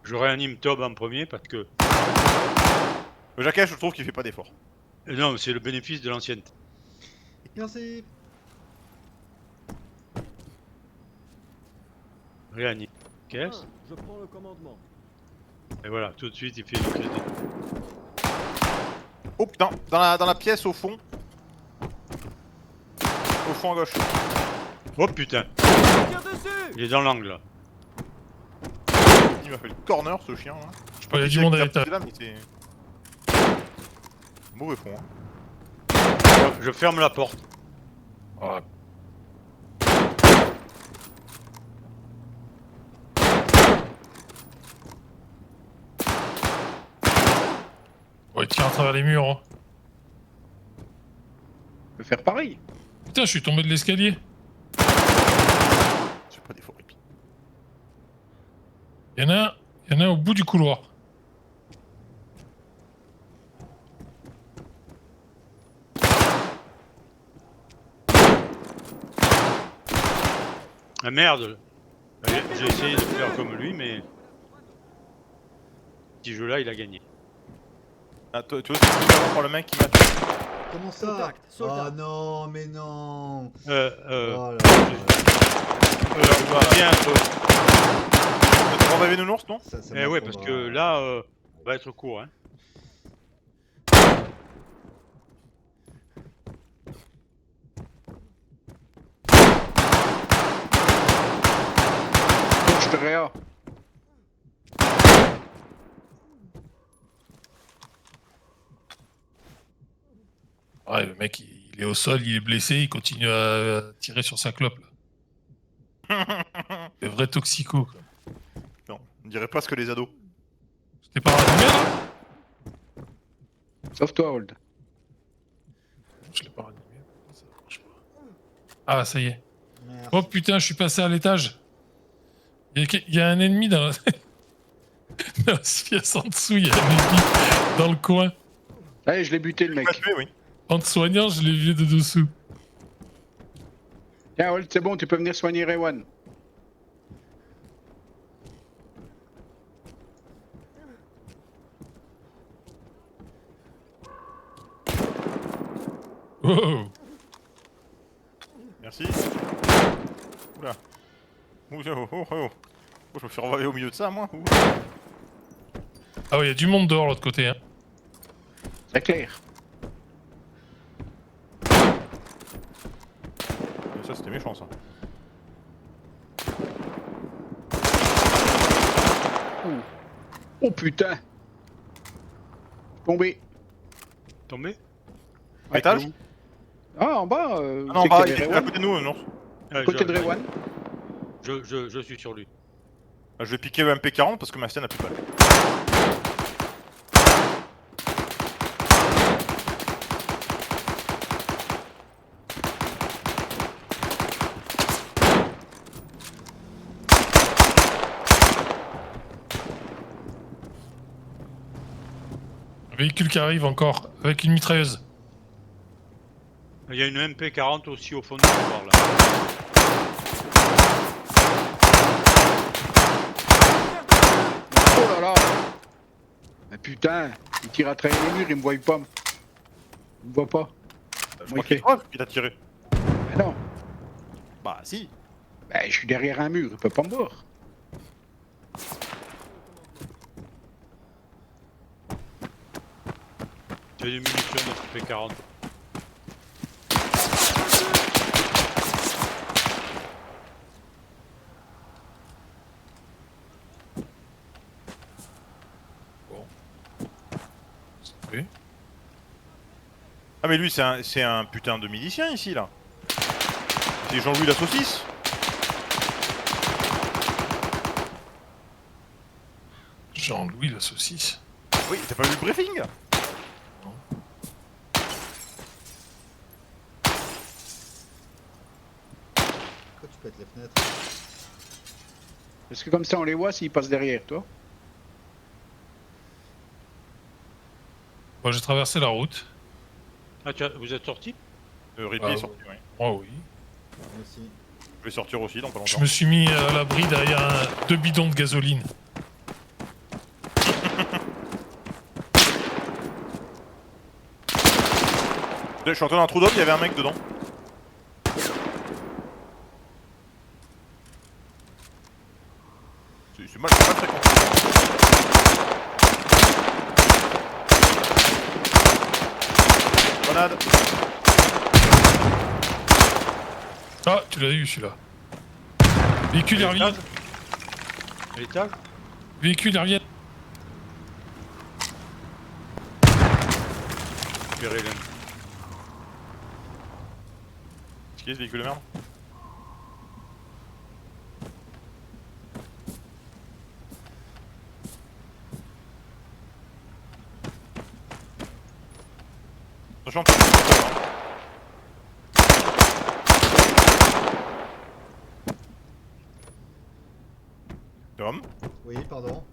Je réanime Tob en premier parce que... Jacaisse, je trouve qu'il fait pas d'effort. Non, c'est le bénéfice de l'ancienneté. Merci. Réanime. Caisse. Je prends le commandement. Et voilà, tout de suite il fait une crise de... Oh putain, dans la pièce au fond. Au fond à gauche. Oh putain, Tire dessus! il est dans l'angle là. Il m'a fait le corner ce chien là. Je sais pas, il y a du monde à l'étage. Là, mais c'est... Mauvais fond. Hein. Je ferme la porte. Oh, il tire à travers les murs. Hein. Je peux faire pareil. Putain, je suis tombé de l'escalier. J'ai pas d'effort. Il y en a un au bout du couloir. Ah merde. J'ai essayé de faire comme lui, mais... Petit jeu là, il a gagné. Ah, toi, tu vois, c'est super encore le mec qui m'a tué. Comment ça? Contact, soldat. Oh non, mais non. Euh... Oh là là. Bien, Tu vas rêver nounours, non? Ça Eh ouais, parce m'affondra. que là, va être court, hein. Gauche de Réa. Ouais, le mec, il est au sol, il est blessé, il continue à tirer sur sa clope. Là. Le vrai toxico, quoi. Non, on dirait pas ce que les ados. C'était pas ranimé, là? Sauf toi, Hold. Je l'ai pas ranimé. Ça marche pas. Ah, ça y est. Merci. Oh putain, je suis passé à l'étage. Il y a un ennemi dans la... dans la pièce en dessous, il y a un ennemi dans le coin. Allez, je l'ai buté, le Tu m'as mec. tué, oui. En te soignant, je l'ai vu de dessous. Tiens, Hold, c'est bon, tu peux venir soigner Rewan. Oh. Merci. Oula. Oh, oh, oh, oh. Oh, je me fais renvoyer au milieu de ça, moi. Ouh. Ah ouais, il y a du monde dehors, l'autre côté. Hein. C'est clair. Ça, c'était méchant, ça. Oh putain. Tombé. Tombé? Ouais, Étage? où? Ah, en bas. Ah non, c'est bah, qu'il y il avait est à Rewan. côté de nous, non. Ah, Côté de Rewan. je suis sur lui. Je vais piquer le MP40 parce que ma Stienne a plus de balles. Un véhicule qui arrive encore, avec une mitrailleuse. Il y a une MP40 aussi au fond du couloir là. Oh là là. Mais putain, il tire à travers les murs, il me voit pas. Il me voit pas. Je Moi, crois qu'il il croit qu'il t'a tiré. Mais non. Bah, si. Ben, je suis derrière un mur, il peut pas me voir. Il y a des munitions de MP40. Oui. Ah, mais lui, c'est un putain de milicien ici, là. C'est Jean-Louis la saucisse. Jean-Louis la saucisse. Oui, t'as pas vu le briefing? Pourquoi tu pètes les fenêtres? Parce que comme ça, on les voit s'ils passent derrière, toi. Moi, j'ai traversé la route. Ah, vous êtes sorti? Ripley Ah, est sorti, oui. Oh oui. Moi aussi. Je vais sortir aussi dans pas Je longtemps. me suis mis à l'abri derrière deux bidons de gasoline. Je suis entré dans un trou d'homme, il y avait un mec dedans. C'est mal fréquent. Grenade. Ah, tu l'as eu celui-là. Véhicule, il revient. À l'étage? Véhicule, il revient. Récupérer l'un. C'est qui ce véhicule de merde? Attention, Tom, Oui, pardon.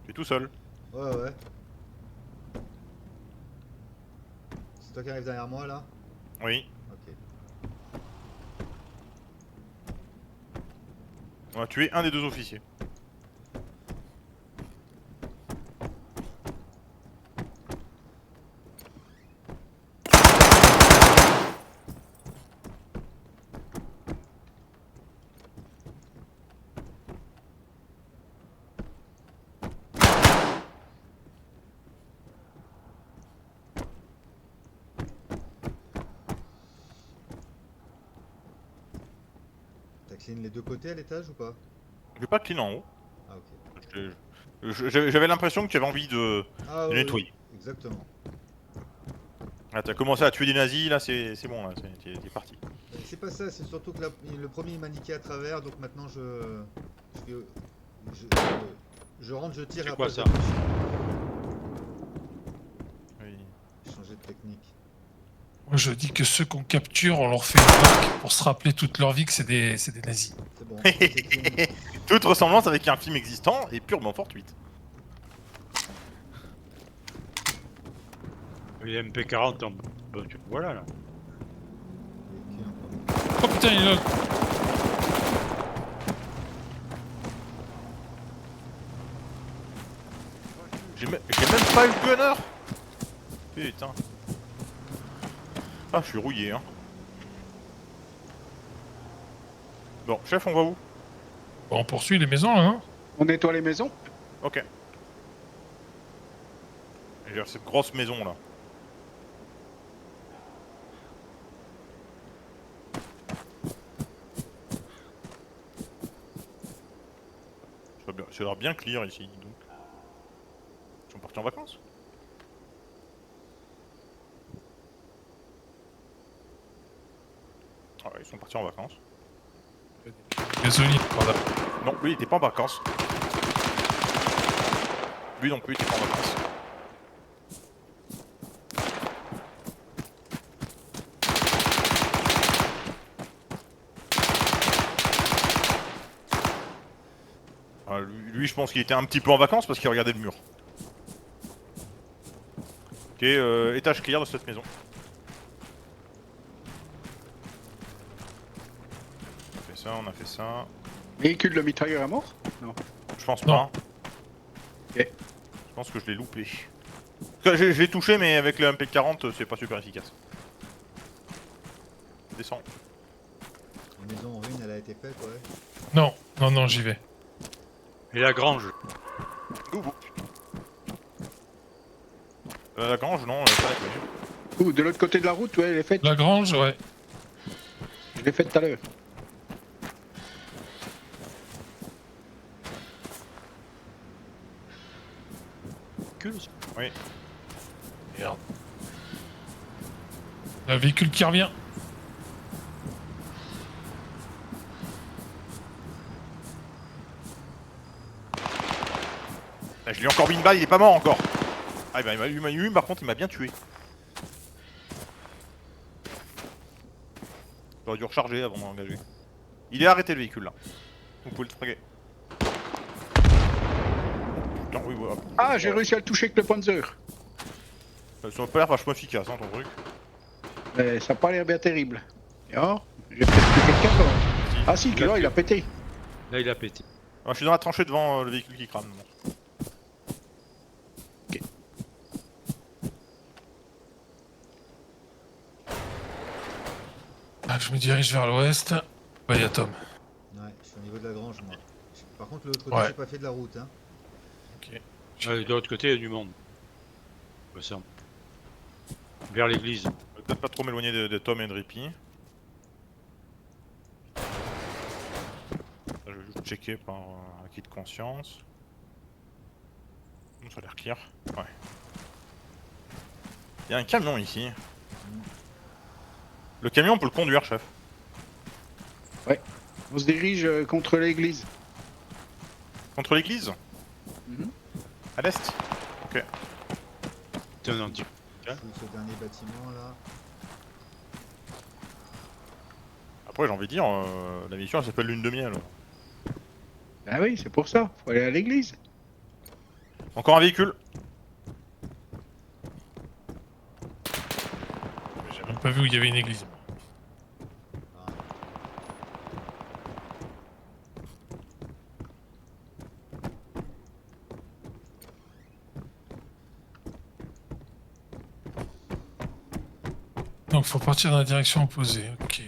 tu es tout seul. Ouais, ouais. C'est toi qui arrives derrière moi là? Oui. Ok. On a tué un des deux officiers. T'as clean les deux côtés à l'étage ou pas? J'ai pas clean en haut. Ah ok. J'avais l'impression que tu avais envie de Ah de oui, nettoyer. exactement. Ah, t'as commencé à tuer des nazis, là c'est bon, là, t'es parti. C'est pas ça, c'est surtout que le premier il m'a niqué à travers, donc maintenant je rentre, je tire C'est et quoi, après je ça réfléchis. Oui. Changer de technique. Moi, je dis que ceux qu'on capture, on leur fait une marque pour se rappeler toute leur vie que c'est des nazis. C'est bon, c'est clean. Toute ressemblance avec un film existant est purement fortuite. Les MP40, voilà là. Véhicule en premier. Oh putain, il est là. J'ai même pas eu le gunner. Putain. Ah, je suis rouillé, hein. Bon, chef, on va où? Bon, on poursuit les maisons, là, hein. On nettoie les maisons. Ok. J'ai cette grosse maison, là. Ça a l'air bien clear ici, dis donc. Ils sont partis en vacances? Ah ouais, ils sont partis en vacances. Gasoline, pardon. Non, lui il était pas en vacances. Lui non plus il était pas en vacances. Ah, lui, je pense qu'il était un petit peu en vacances parce qu'il regardait le mur. Ok, étage clear de cette maison. On a fait ça, on a fait ça. Véhicule de mitrailleur à mort. Non. Je pense Non. pas. Ok. Je pense que je l'ai loupé. Parce que je l'ai touché mais avec le MP40 c'est pas super efficace. Descends. La maison en ruine, elle a été faite, ouais. Non, non, non, j'y vais. Et la grange. Goubou. La grange non, pas la clé. Ouh, de l'autre côté de la route, ouais, elle est faite. La grange, ouais. Je l'ai faite tout à l'heure. Oui. Merde. Un véhicule qui revient. Ah, je lui ai encore mis une balle, il est pas mort encore. Ah bah il m'a eu, par contre il m'a bien tué. J'aurais dû recharger avant d'engager. Il est arrêté le véhicule là. Vous pouvez le traquer. Putain oui voilà. Ah, j'ai réussi à le toucher avec le Panzer. Ça m'a pas l'air vachement efficace hein ton truc. Mais ça a pas l'air bien terrible. Et alors, j'ai peut-être tué quelqu'un quand même. Si. Ah si, là, il a pété. Là, il a pété. Ah, je suis dans la tranchée devant le véhicule qui crame. Bon. Ah, je me dirige vers l'ouest. Ouais, y a Tom. Ouais, je suis au niveau de la grange, moi. Par contre, l'autre côté, Ouais. j'ai pas fait de la route, hein. Ok. De l'autre côté, il y a du monde. Ouais, ça. Vers l'église. Je vais peut-être pas trop m'éloigner de Tom et de Rippy. Je vais juste checker par acquis de conscience. Ça a l'air clear. Ouais. Il y a un camion ici. Le camion on peut le conduire chef. On se dirige contre l'église. Contre l'église? Mhm. À l'est? Ok. C'est un anti. Je fouille ce dernier bâtiment, là. Après j'ai envie de dire, la mission elle s'appelle lune de miel. Ah oui, c'est pour ça. Faut aller à l'église. Encore un véhicule. J'ai même pas vu où il y avait une église. Ah, Donc faut partir dans la direction opposée, ok.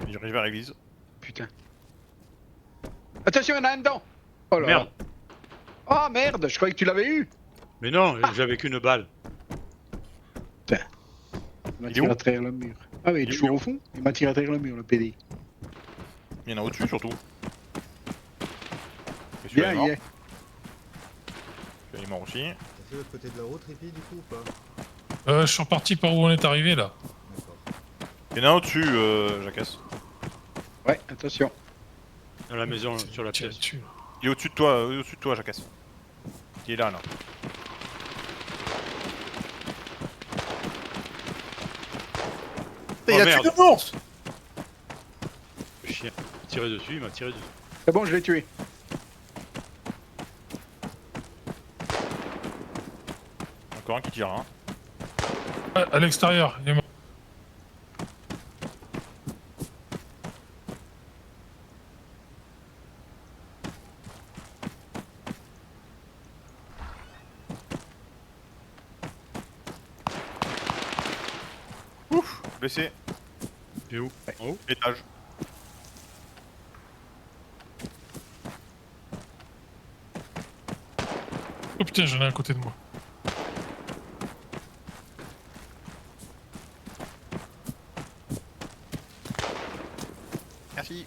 J'arrive vers l'église. Putain. Attention, il y en a un dedans. Oh là Merde. là. Ah merde, je croyais que tu l'avais eu. Mais non, j'avais qu'une balle. Il m'a Il est tiré où à travers le mur. Ah oui, il est Il est toujours où au fond. Il m'a tiré à travers le mur, le PD. Il y en a au-dessus surtout. Et Bien, celui-là est mort. il est. Celui-là est mort aussi. T'as fait l'autre côté de la route, Rippy, du coup, ou pas? Je suis reparti par où on est arrivé là. D'accord. Il y en a un au-dessus, Jacasse. Ouais, attention. Dans la maison, sur la Tiens, pièce. dessus. Il est au-dessus de toi, Jacasse. Il est là, là. Oh, Il a merde. tué deux ours. Le chien. Il m'a tiré dessus, il m'a tiré dessus. C'est bon, je l'ai tué. Encore un qui tire, hein. Ah, à l'extérieur, il est mort. Ouf, blessé. Et où? En haut? Étage. Oh putain, j'en ai un à côté de moi. Merci.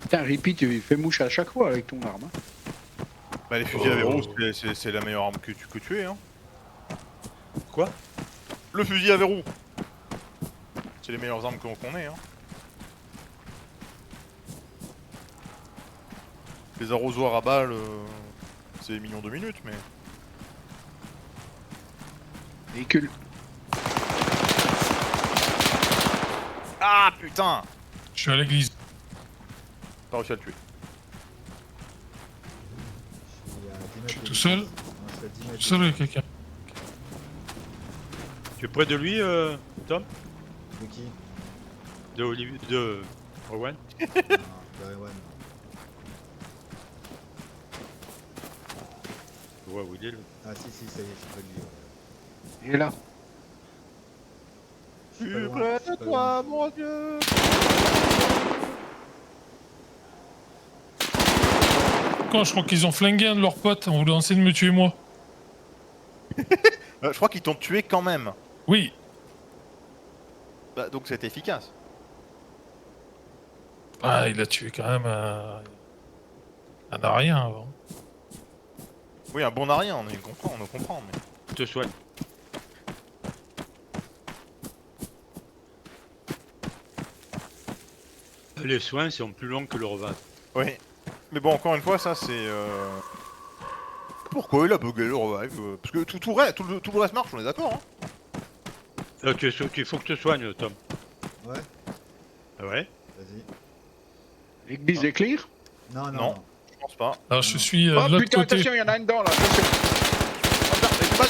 Putain, Rippy, tu fais mouche à chaque fois avec ton arme. Hein. Bah les fusils à verrou, Oh. c'est la meilleure arme que tu aies, hein. Quoi? Le fusil à verrou. C'est les meilleures armes qu'on ait, hein. Les arrosoirs à balles, c'est des millions de minutes, mais... Véhicule. Ah putain. Je suis à l'église. Pas réussi à le tuer. Je suis à 10 mètres. Je suis de tout seul. distance. Non, je suis à 10 mètres. Tout seul avec quelqu'un. Tu es près de lui, Tom? De qui? De Olivier. De. Owen? Non, Darrewan. Je vois où il est, lui. Ah si, si, ça y est, je suis près de lui. Ouais. Il est là. Je suis Je pas suis loin, près je suis de pas toi, loin. mon dieu. Quand je crois qu'ils ont flingué un de leurs potes en voulant essayer de me tuer moi. Je crois qu'ils t'ont tué quand même. Oui. Bah, donc c'était efficace. Ah, il a tué quand même un arien avant. Oui, un bon arien, on comprend, mais... Je te soigne. Les soins sont plus longs que le repas. Oui. Mais bon, encore une fois, ça c'est... Pourquoi il a bugué le revive parce que tout le reste marche, on est d'accord, hein. Il faut que je te soigne, Tom. Ouais, Ah ouais? vas-y. L'église est clear. Non, non, Non. non. Je pense pas. Alors je suis de Oh l'autre putain, côté. attention, il y en a un dedans là. Attention. Oh, putain, mais pas-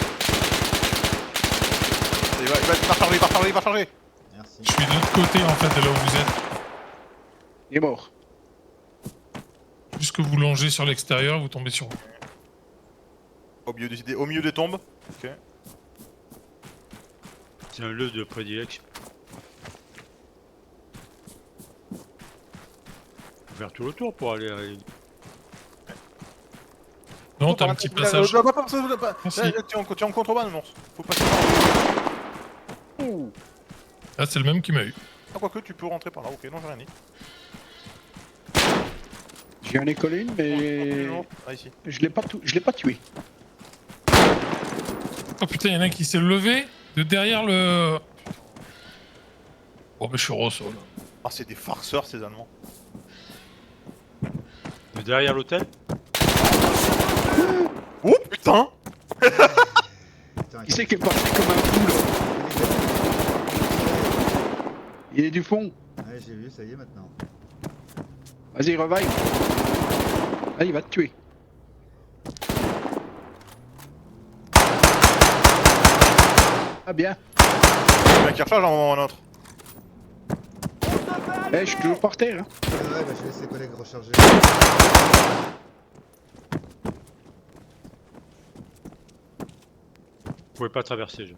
Il va recharger, il va recharger. Merci. Je suis de l'autre côté en fait de là où vous êtes. Il est mort. Juste que vous longez sur l'extérieur, vous tombez sur moi. Au milieu des tombes. Ok. C'est un lieu de prédilection. Faut faire tout le tour pour aller à l'église. Non, t'as un petit passage. Merci. Tu es en contrebande, l'ours. Faut passer par là. Ouh. Ah, c'est le même qui m'a eu. Ah, quoique, tu peux rentrer par là. Ok, non, j'ai rien dit. J'ai en ai collé une, mais Ah, ici. je l'ai pas tué. Oh putain, y'en a un qui s'est levé de derrière le... Oh, mais je suis au sol. Ah, c'est des farceurs, ces Allemands. Mais derrière l'hôtel? Oh, putain. Putain, Qui c'est qui est parti comme un fou là? Il est du fond. Ouais, j'ai vu, ça y est maintenant. Vas-y, revive. Ah, il va te tuer. Ah bien. Il y en a qui recharge à un moment ou à un autre. Eh, je suis toujours par terre. Hein. Ouais, bah, je laisse les collègues recharger. Vous pouvez pas traverser, je.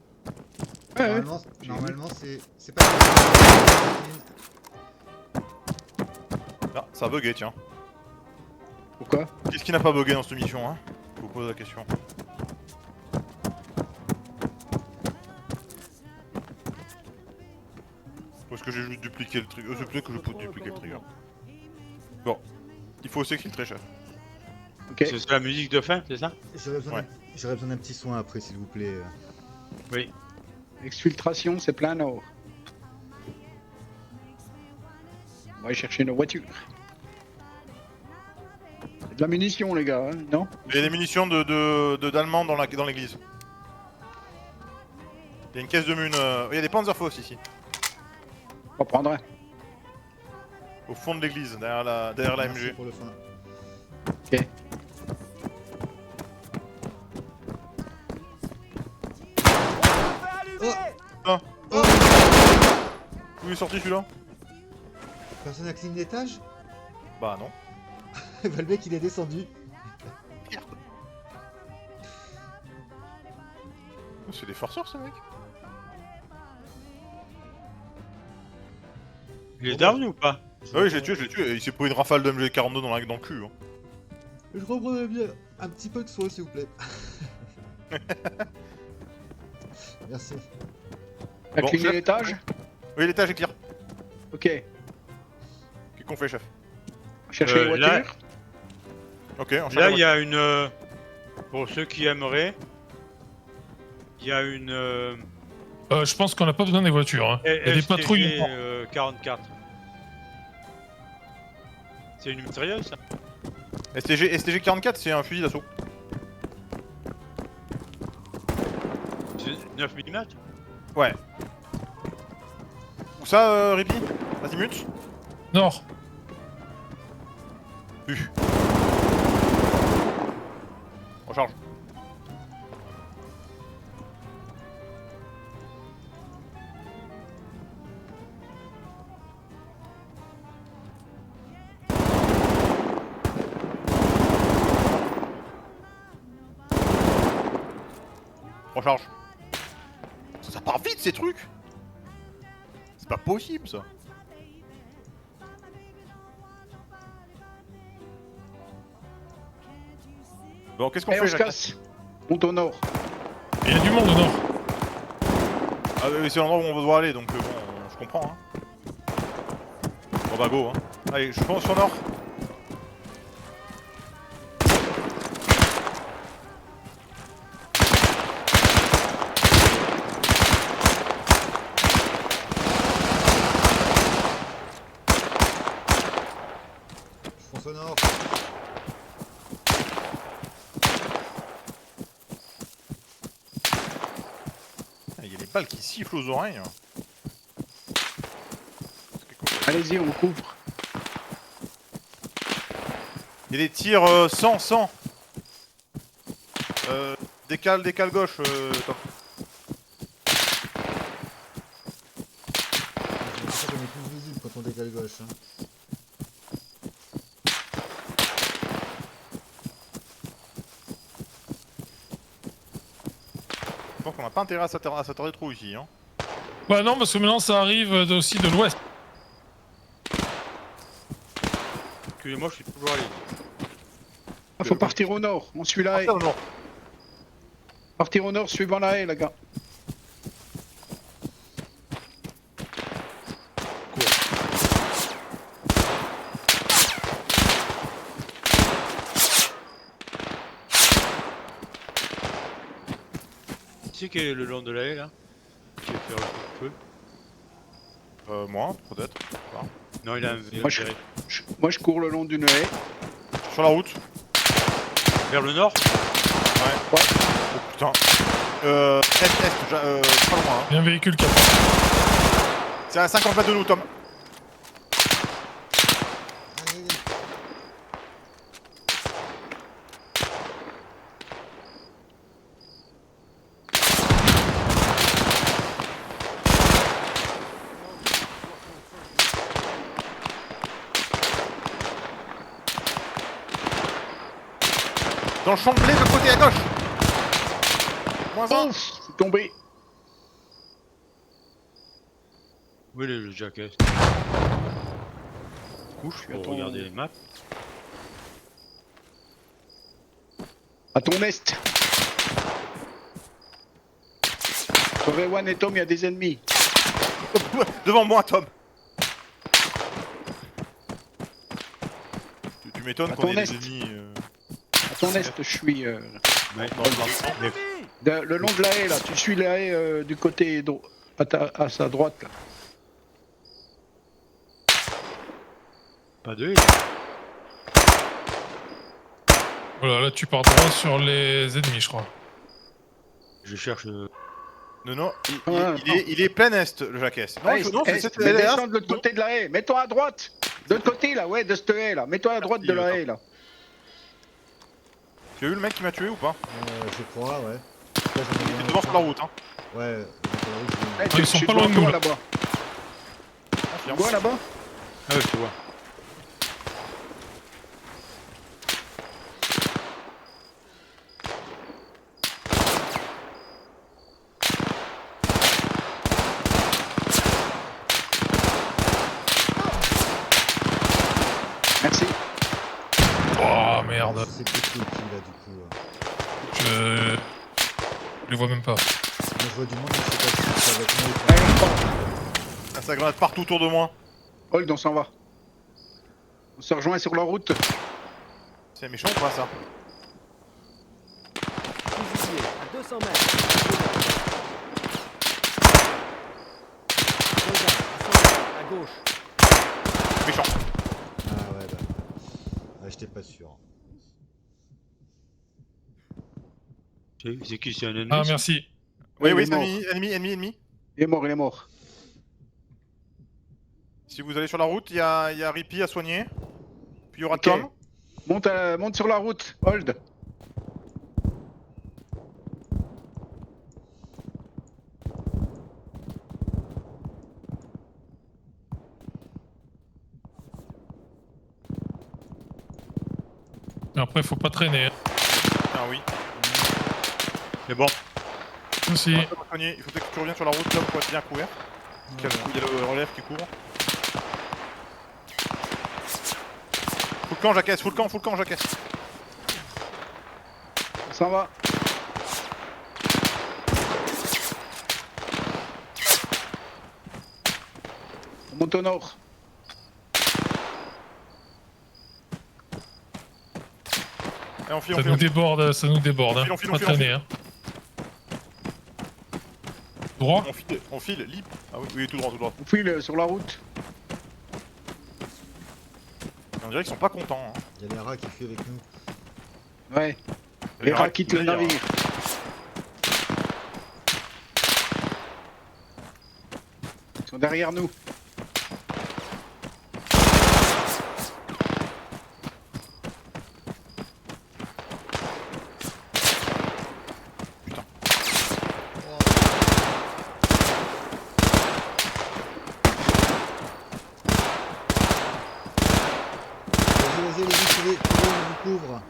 Ouais, ouais. Normalement c'est pas. Ah, ça a bugué, tiens. Pourquoi? Qu'est-ce qui n'a pas bugué dans cette mission, hein? Je vous pose la question. Parce que j'ai juste dupliqué le trigger. C'est peut-être que je peux dupliquer le trigger. Bon. Il faut aussi filtrer, chef. Ok. C'est la musique de fin, c'est ça? Ouais. J'aurais besoin d'un petit soin après, s'il vous plaît. Oui. Exfiltration, c'est plein nord. On va aller chercher nos voitures. C'est de la munition, les gars, hein, non? Il y a des munitions d'Allemands dans l'église. Il y a une caisse de mun. Il y a des Panzerfaust ici. On va prendre un. Au fond de l'église, derrière la Merci MG. pour le soin. Ok. Où est sorti celui-là? Personne n'a clean l'étage? Bah non. Bah, le mec il est descendu. C'est des forceurs, ce mec. Il est down ou pas? Ah oui, je l'ai tué. Il s'est pris une rafale de MG42 dans le cul. Hein. Je reprends bien un petit peu de soin, s'il vous plaît. Merci. T'as Bon, cligné chef. l'étage? Oui, l'étage est clear. Ok. Qu'est-ce qu'on fait, chef? Chercher les là- voitures. Ok, on cherche Là, la il y a une. Pour ceux qui aimeraient, il y a une. Je pense qu'on n'a pas besoin des voitures. Hein. Il y a des STG, patrouilles. 44. C'est une mitrailleuse, ça? STG 44, c'est un fusil d'assaut. C'est 9 mm? Ouais. Où ça, Rippy? Azimut? Nord. Recharge. Recharge. Ça part vite ces trucs. C'est pas possible ça. Bon, qu'est-ce qu'on Et fait, on se Jacques? casse. Monte au nord. Il y a du monde au nord. Ah mais c'est l'endroit où on va devoir aller, donc bon, je comprends. Hein. Bon bah go. Hein. Allez, je fonce sur nord. Je fonce au nord. Il y a les balles qui sifflent aux oreilles. Allez-y, on couvre. Il y a des tirs 100. Décale gauche, Tom. C'est pour ça qu'on est plus visible quand on décale gauche. Hein. Je pense qu'on n'a pas intérêt à s'attarder trop ici. Hein. Bah non, parce que maintenant ça arrive aussi de l'ouest. Excusez-moi, je suis toujours allé. Ah, faut partir au nord. On suit la haie. Partir au nord. Partir au nord suivant la haie, les gars. Qui c'est qui est le long de la haie, là? Qui va faire le coup de feu? Moi, peut-être. Non, il a un Moi, Moi, je cours le long d'une haie. Sur la route. vers le nord. Ouais. Oh putain. Est, pas loin. Hein. Il y a un véhicule qui approche. C'est à 50 mètres de nous, Tom. Allez, allez. Dans le champ de blé de l'autre côté à gauche. Moins un. Oh, c'est tombé. Où est le jacket? Couche suis à pour ton- regarder les maps. À ton est. Sur Rewan et Tom, il y a des ennemis. Devant moi, Tom. Tu m'étonnes À qu'on ton ait des est. ennemis. À ton est, je suis. Ouais, Le long de la haie, là. Tu suis la haie du côté à sa droite, là. pas de haie. Voilà, là tu pars droit sur les ennemis, je crois. Je cherche. Non, Ah, il est plein est, le jacasse. Non, Hey, non, hey, c'est cette mais haie-là. descends de l'autre côté de la haie. Mets-toi à droite. De l'autre côté, là, ouais, de cette haie, là. Mets-toi à droite de la haie, là. Tu as vu le mec qui m'a tué ou pas? Je crois, ouais. Là, j'en ai Il vu est un devant autre. sur la route, hein. Ouais, sur la route, je l'ai Hey, vu. ils sont je suis pas loin devant de nous, toi, là. là-bas. Confirme. Tu vois, là-bas? Ah ouais, je te vois. Merci. Oh merde, Je sais plus qui là du coup. je les vois même pas. Moi je vois du monde, je sais pas si c'est avec moi ou pas. Allez, on part. Ah, ça grenade partout autour de moi. Hold, on s'en va. On se rejoint sur la route. C'est méchant ou pas ça? Fusilier, à 200 mètres. Soldat, à 100 mètres, à gauche. Méchant. Ah ouais, bah. Ouais, j'étais pas sûr. C'est qui? C'est un ennemi? Ah ça merci. Oui, Il oui, est c'est mort. ennemi. Il est mort, il est mort. Si vous allez sur la route, il y a Rippy à soigner. Puis il y aura Ok. Tom. Monte sur la route, hold. Et après, faut pas traîner. Hein. Ah oui. C'est bon. Aussi. Tom à soigner. Il faut que tu reviennes sur la route, Tom, pour être bien couvert. Il y a le relève qui court. Faut le camp, jacasse, faut le camp, jacasse. On s'en va. On monte au nord. Et on file, Ça nous déborde, ça nous déborde. Hein. On file, Pas on file, traîner. Hein. Droit. On file, libre. Ah oui, oui, tout droit, tout droit. On file sur la route. On dirait qu'ils sont pas contents. Hein. Il y a les rats qui fuient avec nous. Ouais. Les rats quittent le navire. Ils sont derrière nous. Vas-y, tirez, on vous couvre.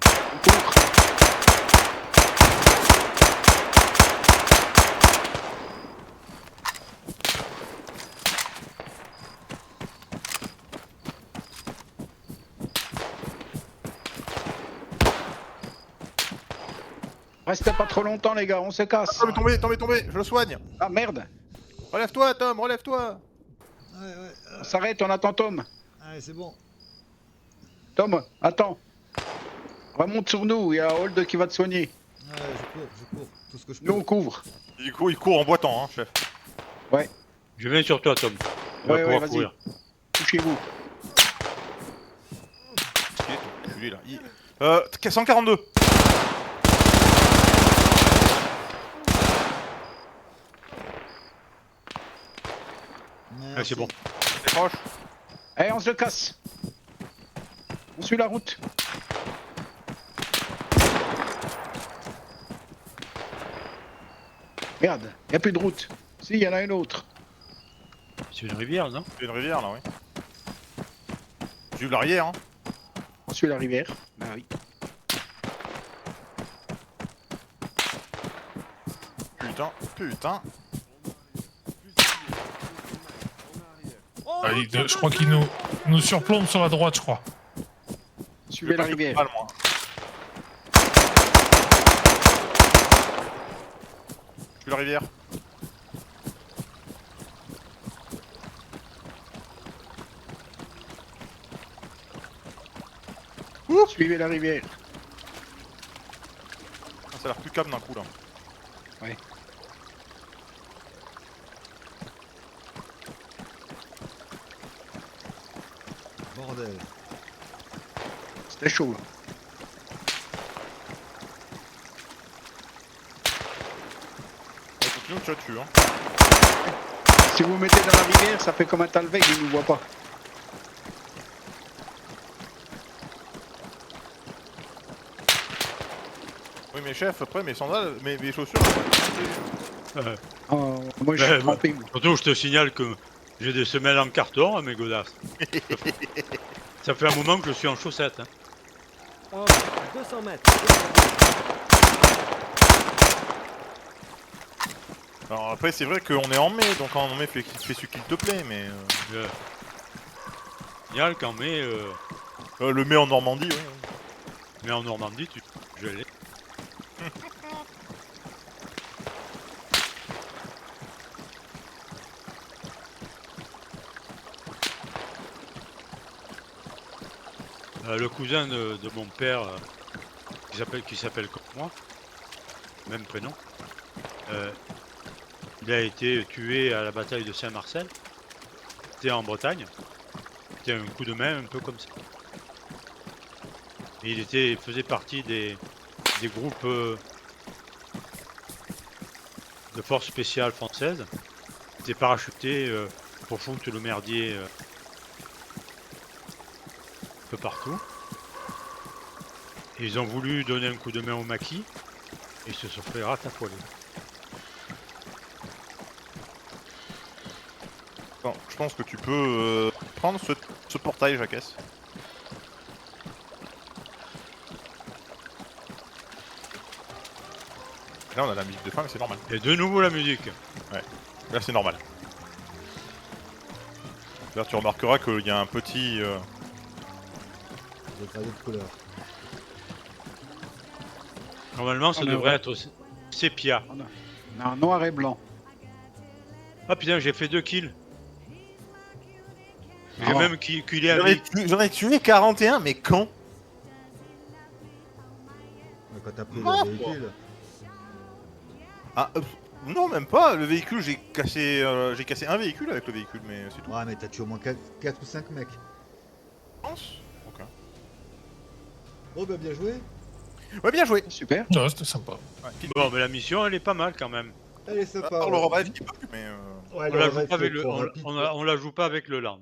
On court. Restez pas trop longtemps les gars, on se casse. Tom est tombé, je le soigne. Ah merde, Relève-toi, Tom, relève-toi. Ouais. on s'arrête, on attend Tom. Allez, c'est bon. Tom, attends. Remonte sur nous, il y a Hold qui va te soigner. Ouais, je cours, tout ce que je peux. Nous on couvre. Il court en boitant, hein, chef. Je viens sur toi, Tom. On va Ouais, pouvoir vas-y. courir. Touchez-vous. Il est enculé, là. 142. Ah, c'est bon. C'est proche. Allez, on se casse. On suit la route. Merde, il n'y a plus de route. Si, il y en a une autre. C'est une rivière, non? Il y a une rivière, là, oui. J'ai eu l'arrière, hein. On suit la rivière. Bah oui. putain. En Ah, route, je crois qu'il nous surplombe sur la droite, je crois. Suivez la rivière. Mal, moi. Je suis la rivière. Suivez la rivière. Ah, ça a l'air plus calme d'un coup là. Bordel. C'était chaud là. Ouais, continue, tu vas dessus. Hein. Si vous mettez dans la rivière, ça fait comme un talveg, il ne nous voit pas. Oui, mais chef, après mes sandales, mes chaussures. Oh, moi je Ouais, suis bon. trempé. Moi. Surtout, je te signale que j'ai des semelles en carton, hein, mes godasses. Ça fait un moment que je suis en chaussettes. Hein. En route, 200 mètres. Alors après, c'est vrai qu'on est en mai, donc en mai, fais ce qu'il te plaît, mais. Signale qu'en mai, Le mai en Normandie, oui. mais en Normandie, je l'ai. Le cousin de mon père, qui s'appelle comme moi, même prénom, il a été tué à la bataille de Saint-Marcel. C'était en Bretagne. C'était un coup de main un peu comme ça. Et il faisait partie des groupes de forces spéciales françaises. Il était parachuté pour foutre le merdier un peu partout. Et ils ont voulu donner un coup de main au maquis et ils se sont fait ratapoiler. Bon, je pense que tu peux prendre ce portail, Jacques. Là, on a la musique de fin, mais c'est normal. Et de nouveau la musique. Là, c'est normal. Là, tu remarqueras qu'il y a un petit. Des graillés de couleur. Normalement, ça Ah, mais devrait ouais. être sépia. On a un noir et blanc. Ah putain, j'ai fait 2 kills. J'ai Ah. même killé un mec. J'en ai tué 41, mais quand Ouais, quand t'as pris Ah, le véhicule. Ah, non, même pas. Le véhicule, j'ai cassé un véhicule avec le véhicule, mais c'est tout. Ouais, mais t'as tué au moins 4 ou 5 mecs. Je pense. Ok. Oh, bah bien joué. Ouais, bien joué. Super. Non, c'était sympa. Ouais, Bon, mais la mission, elle est pas mal quand même. Elle est sympa. Alors, ouais. le revive, il bug, mais. Ouais, On la le joue revive, pas avec c'est le, trop on, rapide, on quoi. la- on la joue pas avec le land.